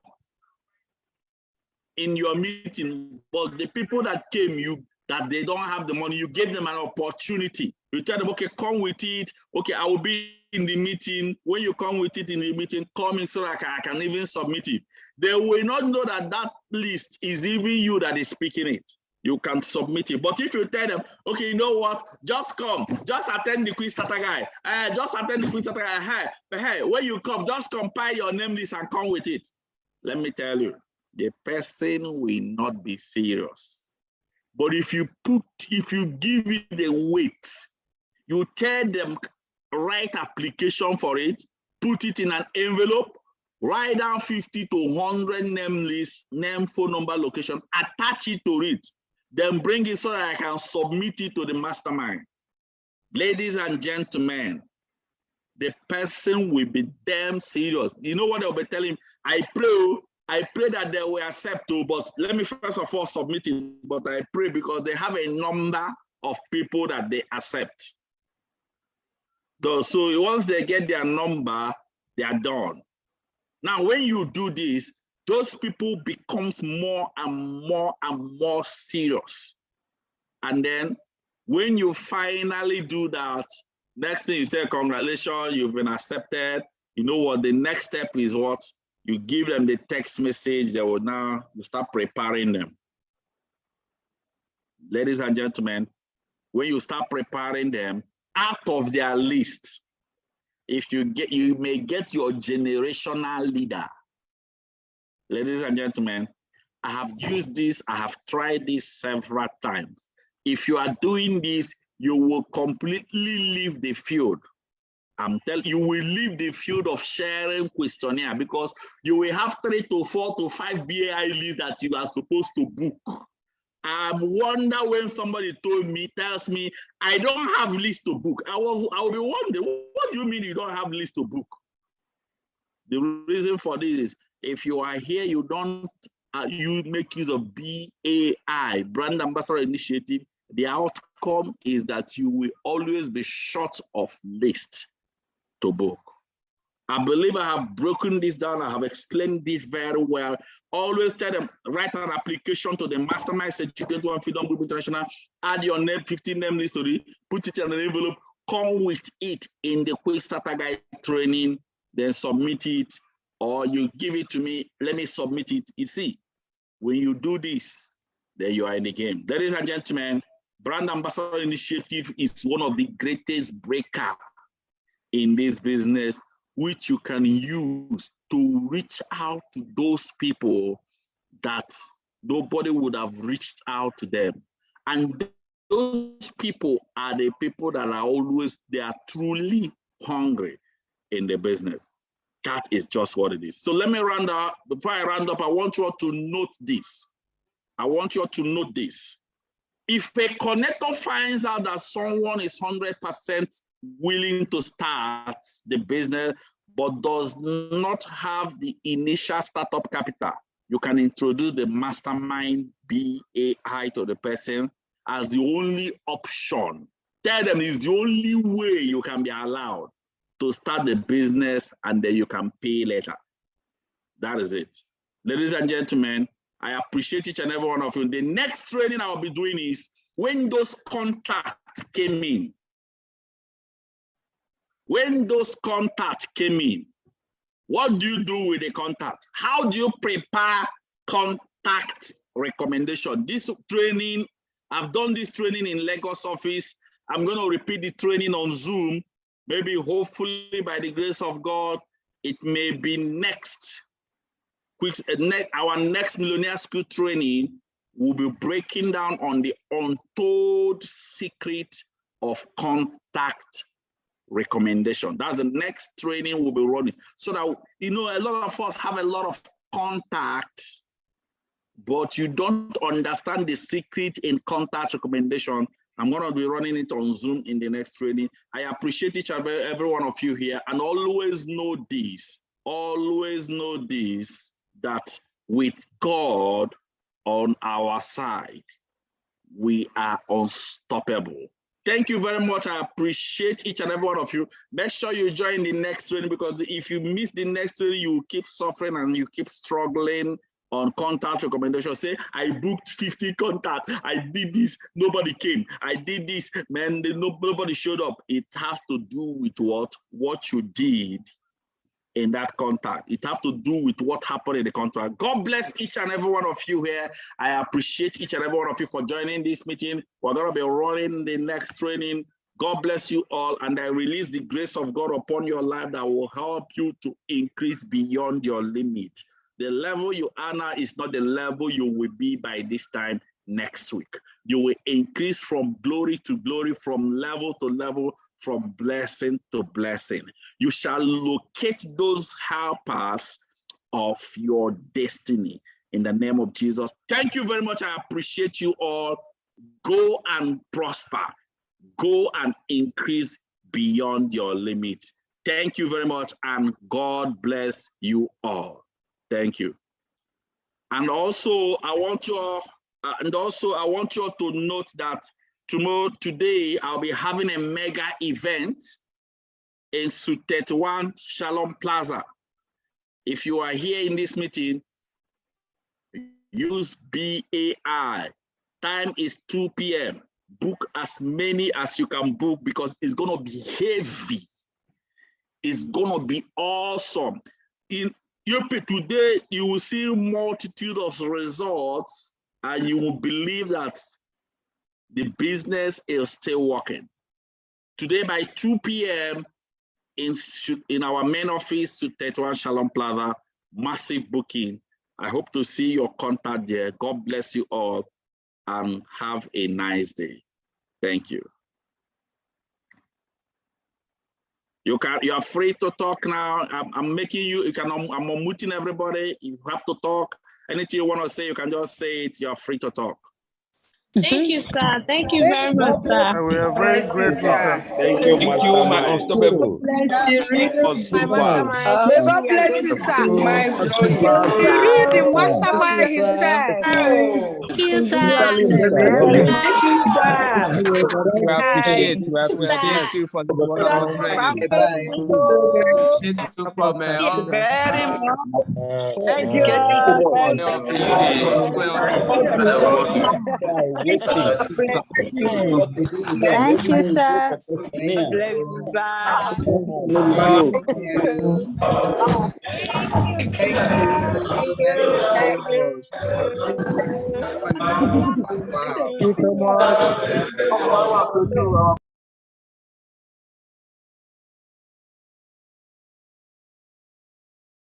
in your meeting, but the people that came, that they don't have the money, you gave them an opportunity. You tell them, okay, come with it. Okay, I will be in the meeting. When you come with it in the meeting, come in so that I can even submit it. They will not know that that list is even you that is speaking it. You can submit it. But if you tell them, okay, you know what, just come, just attend the quick starter guide. Just attend the quick starter guide. Hey, when you come, just compile your name list and come with it. Let me tell you, the person will not be serious. But if you give it the weight, you tell them, write application for it, put it in an envelope, write down 50 to 100 name list, name, phone number, location, attach it to it, then bring it so that I can submit it to the mastermind. Ladies and gentlemen, the person will be damn serious. You know what they'll be telling him? I pray that they will accept you, but let me first of all submit it, but I pray because they have a number of people that they accept. So once they get their number, they are done. Now, when you do this, those people becomes more and more and more serious. And then when you finally do that, next thing is say, congratulations, you've been accepted. You know what? The next step is what? You give them the text message. They will now start preparing them. Ladies and gentlemen, when you start preparing them, out of their list, you may get your generational leader. Ladies and gentlemen, I have used this, I have tried this several times. If you are doing this, you will completely leave the field. I'm telling you, will leave the field of sharing questionnaire because you will have 3 to 4 to 5 B.A.I lists that you are supposed to book. I wonder when somebody tells me, I don't have list to book. I will be wondering, what do you mean you don't have list to book? The reason for this is, if you are here, you don't, you make use of B.A.I, Brand Ambassador Initiative, the outcome is that you will always be short of list to book. I believe I have broken this down. I have explained this very well. Always tell them, write an application to the Mastermind Certificate One Freedom Group International, add your name, 15 name list to it, put it in an envelope, come with it in the Quick Starter Guide training, then submit it, or you give it to me, let me submit it. You see, when you do this, then you are in the game. Ladies and gentlemen, Brand Ambassador Initiative is one of the greatest breakers in this business, which you can use to reach out to those people that nobody would have reached out to them. And those people are the people that are always, they are truly hungry in the business. That is just what it is. So let me round up. Before I round up, I want you all to note this. I want you all to note this. If a connector finds out that someone is 100% willing to start the business, but does not have the initial startup capital, you can introduce the Mastermind B.A.I to the person as the only option. Tell them it's the only way you can be allowed to start the business, and then you can pay later. That is it. Ladies and gentlemen, I appreciate each and every one of you. The next training I'll be doing is when those contacts came in. When those contacts came in, what do you do with the contact? How do you prepare contact recommendation? This training, I've done this training in Lagos office. I'm going to repeat the training on Zoom. Maybe hopefully by the grace of God, it may be next. Our next Millionaire School training will be breaking down on the untold secret of contact recommendation. That's the next training we'll be running. So that, you know, a lot of us have a lot of contacts, but you don't understand the secret in contact recommendation. I'm going to be running it on Zoom in the next training. I appreciate each and every one of you here, and always know this, that with God on our side, we are unstoppable. Thank you very much. I appreciate each and every one of you. Make sure you join the next training, because if you miss the next training, you keep suffering and you keep struggling on contact recommendation. Say, I booked 50 contacts. I did this, nobody came. I did this, man, nobody showed up. It has to do with what you did in that contact. It has to do with what happened in the contract. God bless each and every one of you here. I appreciate each and every one of you for joining this meeting. We're going to be running the next training. God bless you all, and I release the grace of God upon your life that will help you to increase beyond your limit. The level you are now is not the level you will be by this time next week. You will increase from glory to glory, from level to level, from blessing to blessing. You shall locate those helpers of your destiny in the name of Jesus. Thank you very much. I appreciate you all. Go and prosper. Go and increase beyond your limit. Thank you very much, and God bless you all. Thank you. And also, I want you all to note that today, I'll be having a mega event in Suite 31 Shalom Plaza. If you are here in this meeting, use B.A.I. Time is 2 p.m. Book as many as you can book, because it's going to be heavy. It's going to be awesome. In Europe today, you will see a multitude of results, and you will believe that the business is still working. Today by 2 p.m. in our main office to 31 Shalom Plaza, massive booking. I hope to see your contact there. God bless you all, and have a nice day. Thank you. You are free to talk now. I'm making you, I'm unmuting everybody. You have to talk. Anything you want to say, you can just say it. You're free to talk. Thank you, sir. Thank you very much, sir. We are very grateful, sir. Thank you, my unstoppable. Bless you. Super. May God bless you, sir. The mastermind himself. Thank you, sir. God bless you. appreciate you for the wonderful training. Thank you very much. Thank you. Thank you, sir. Bless you, sir. Thank you so much.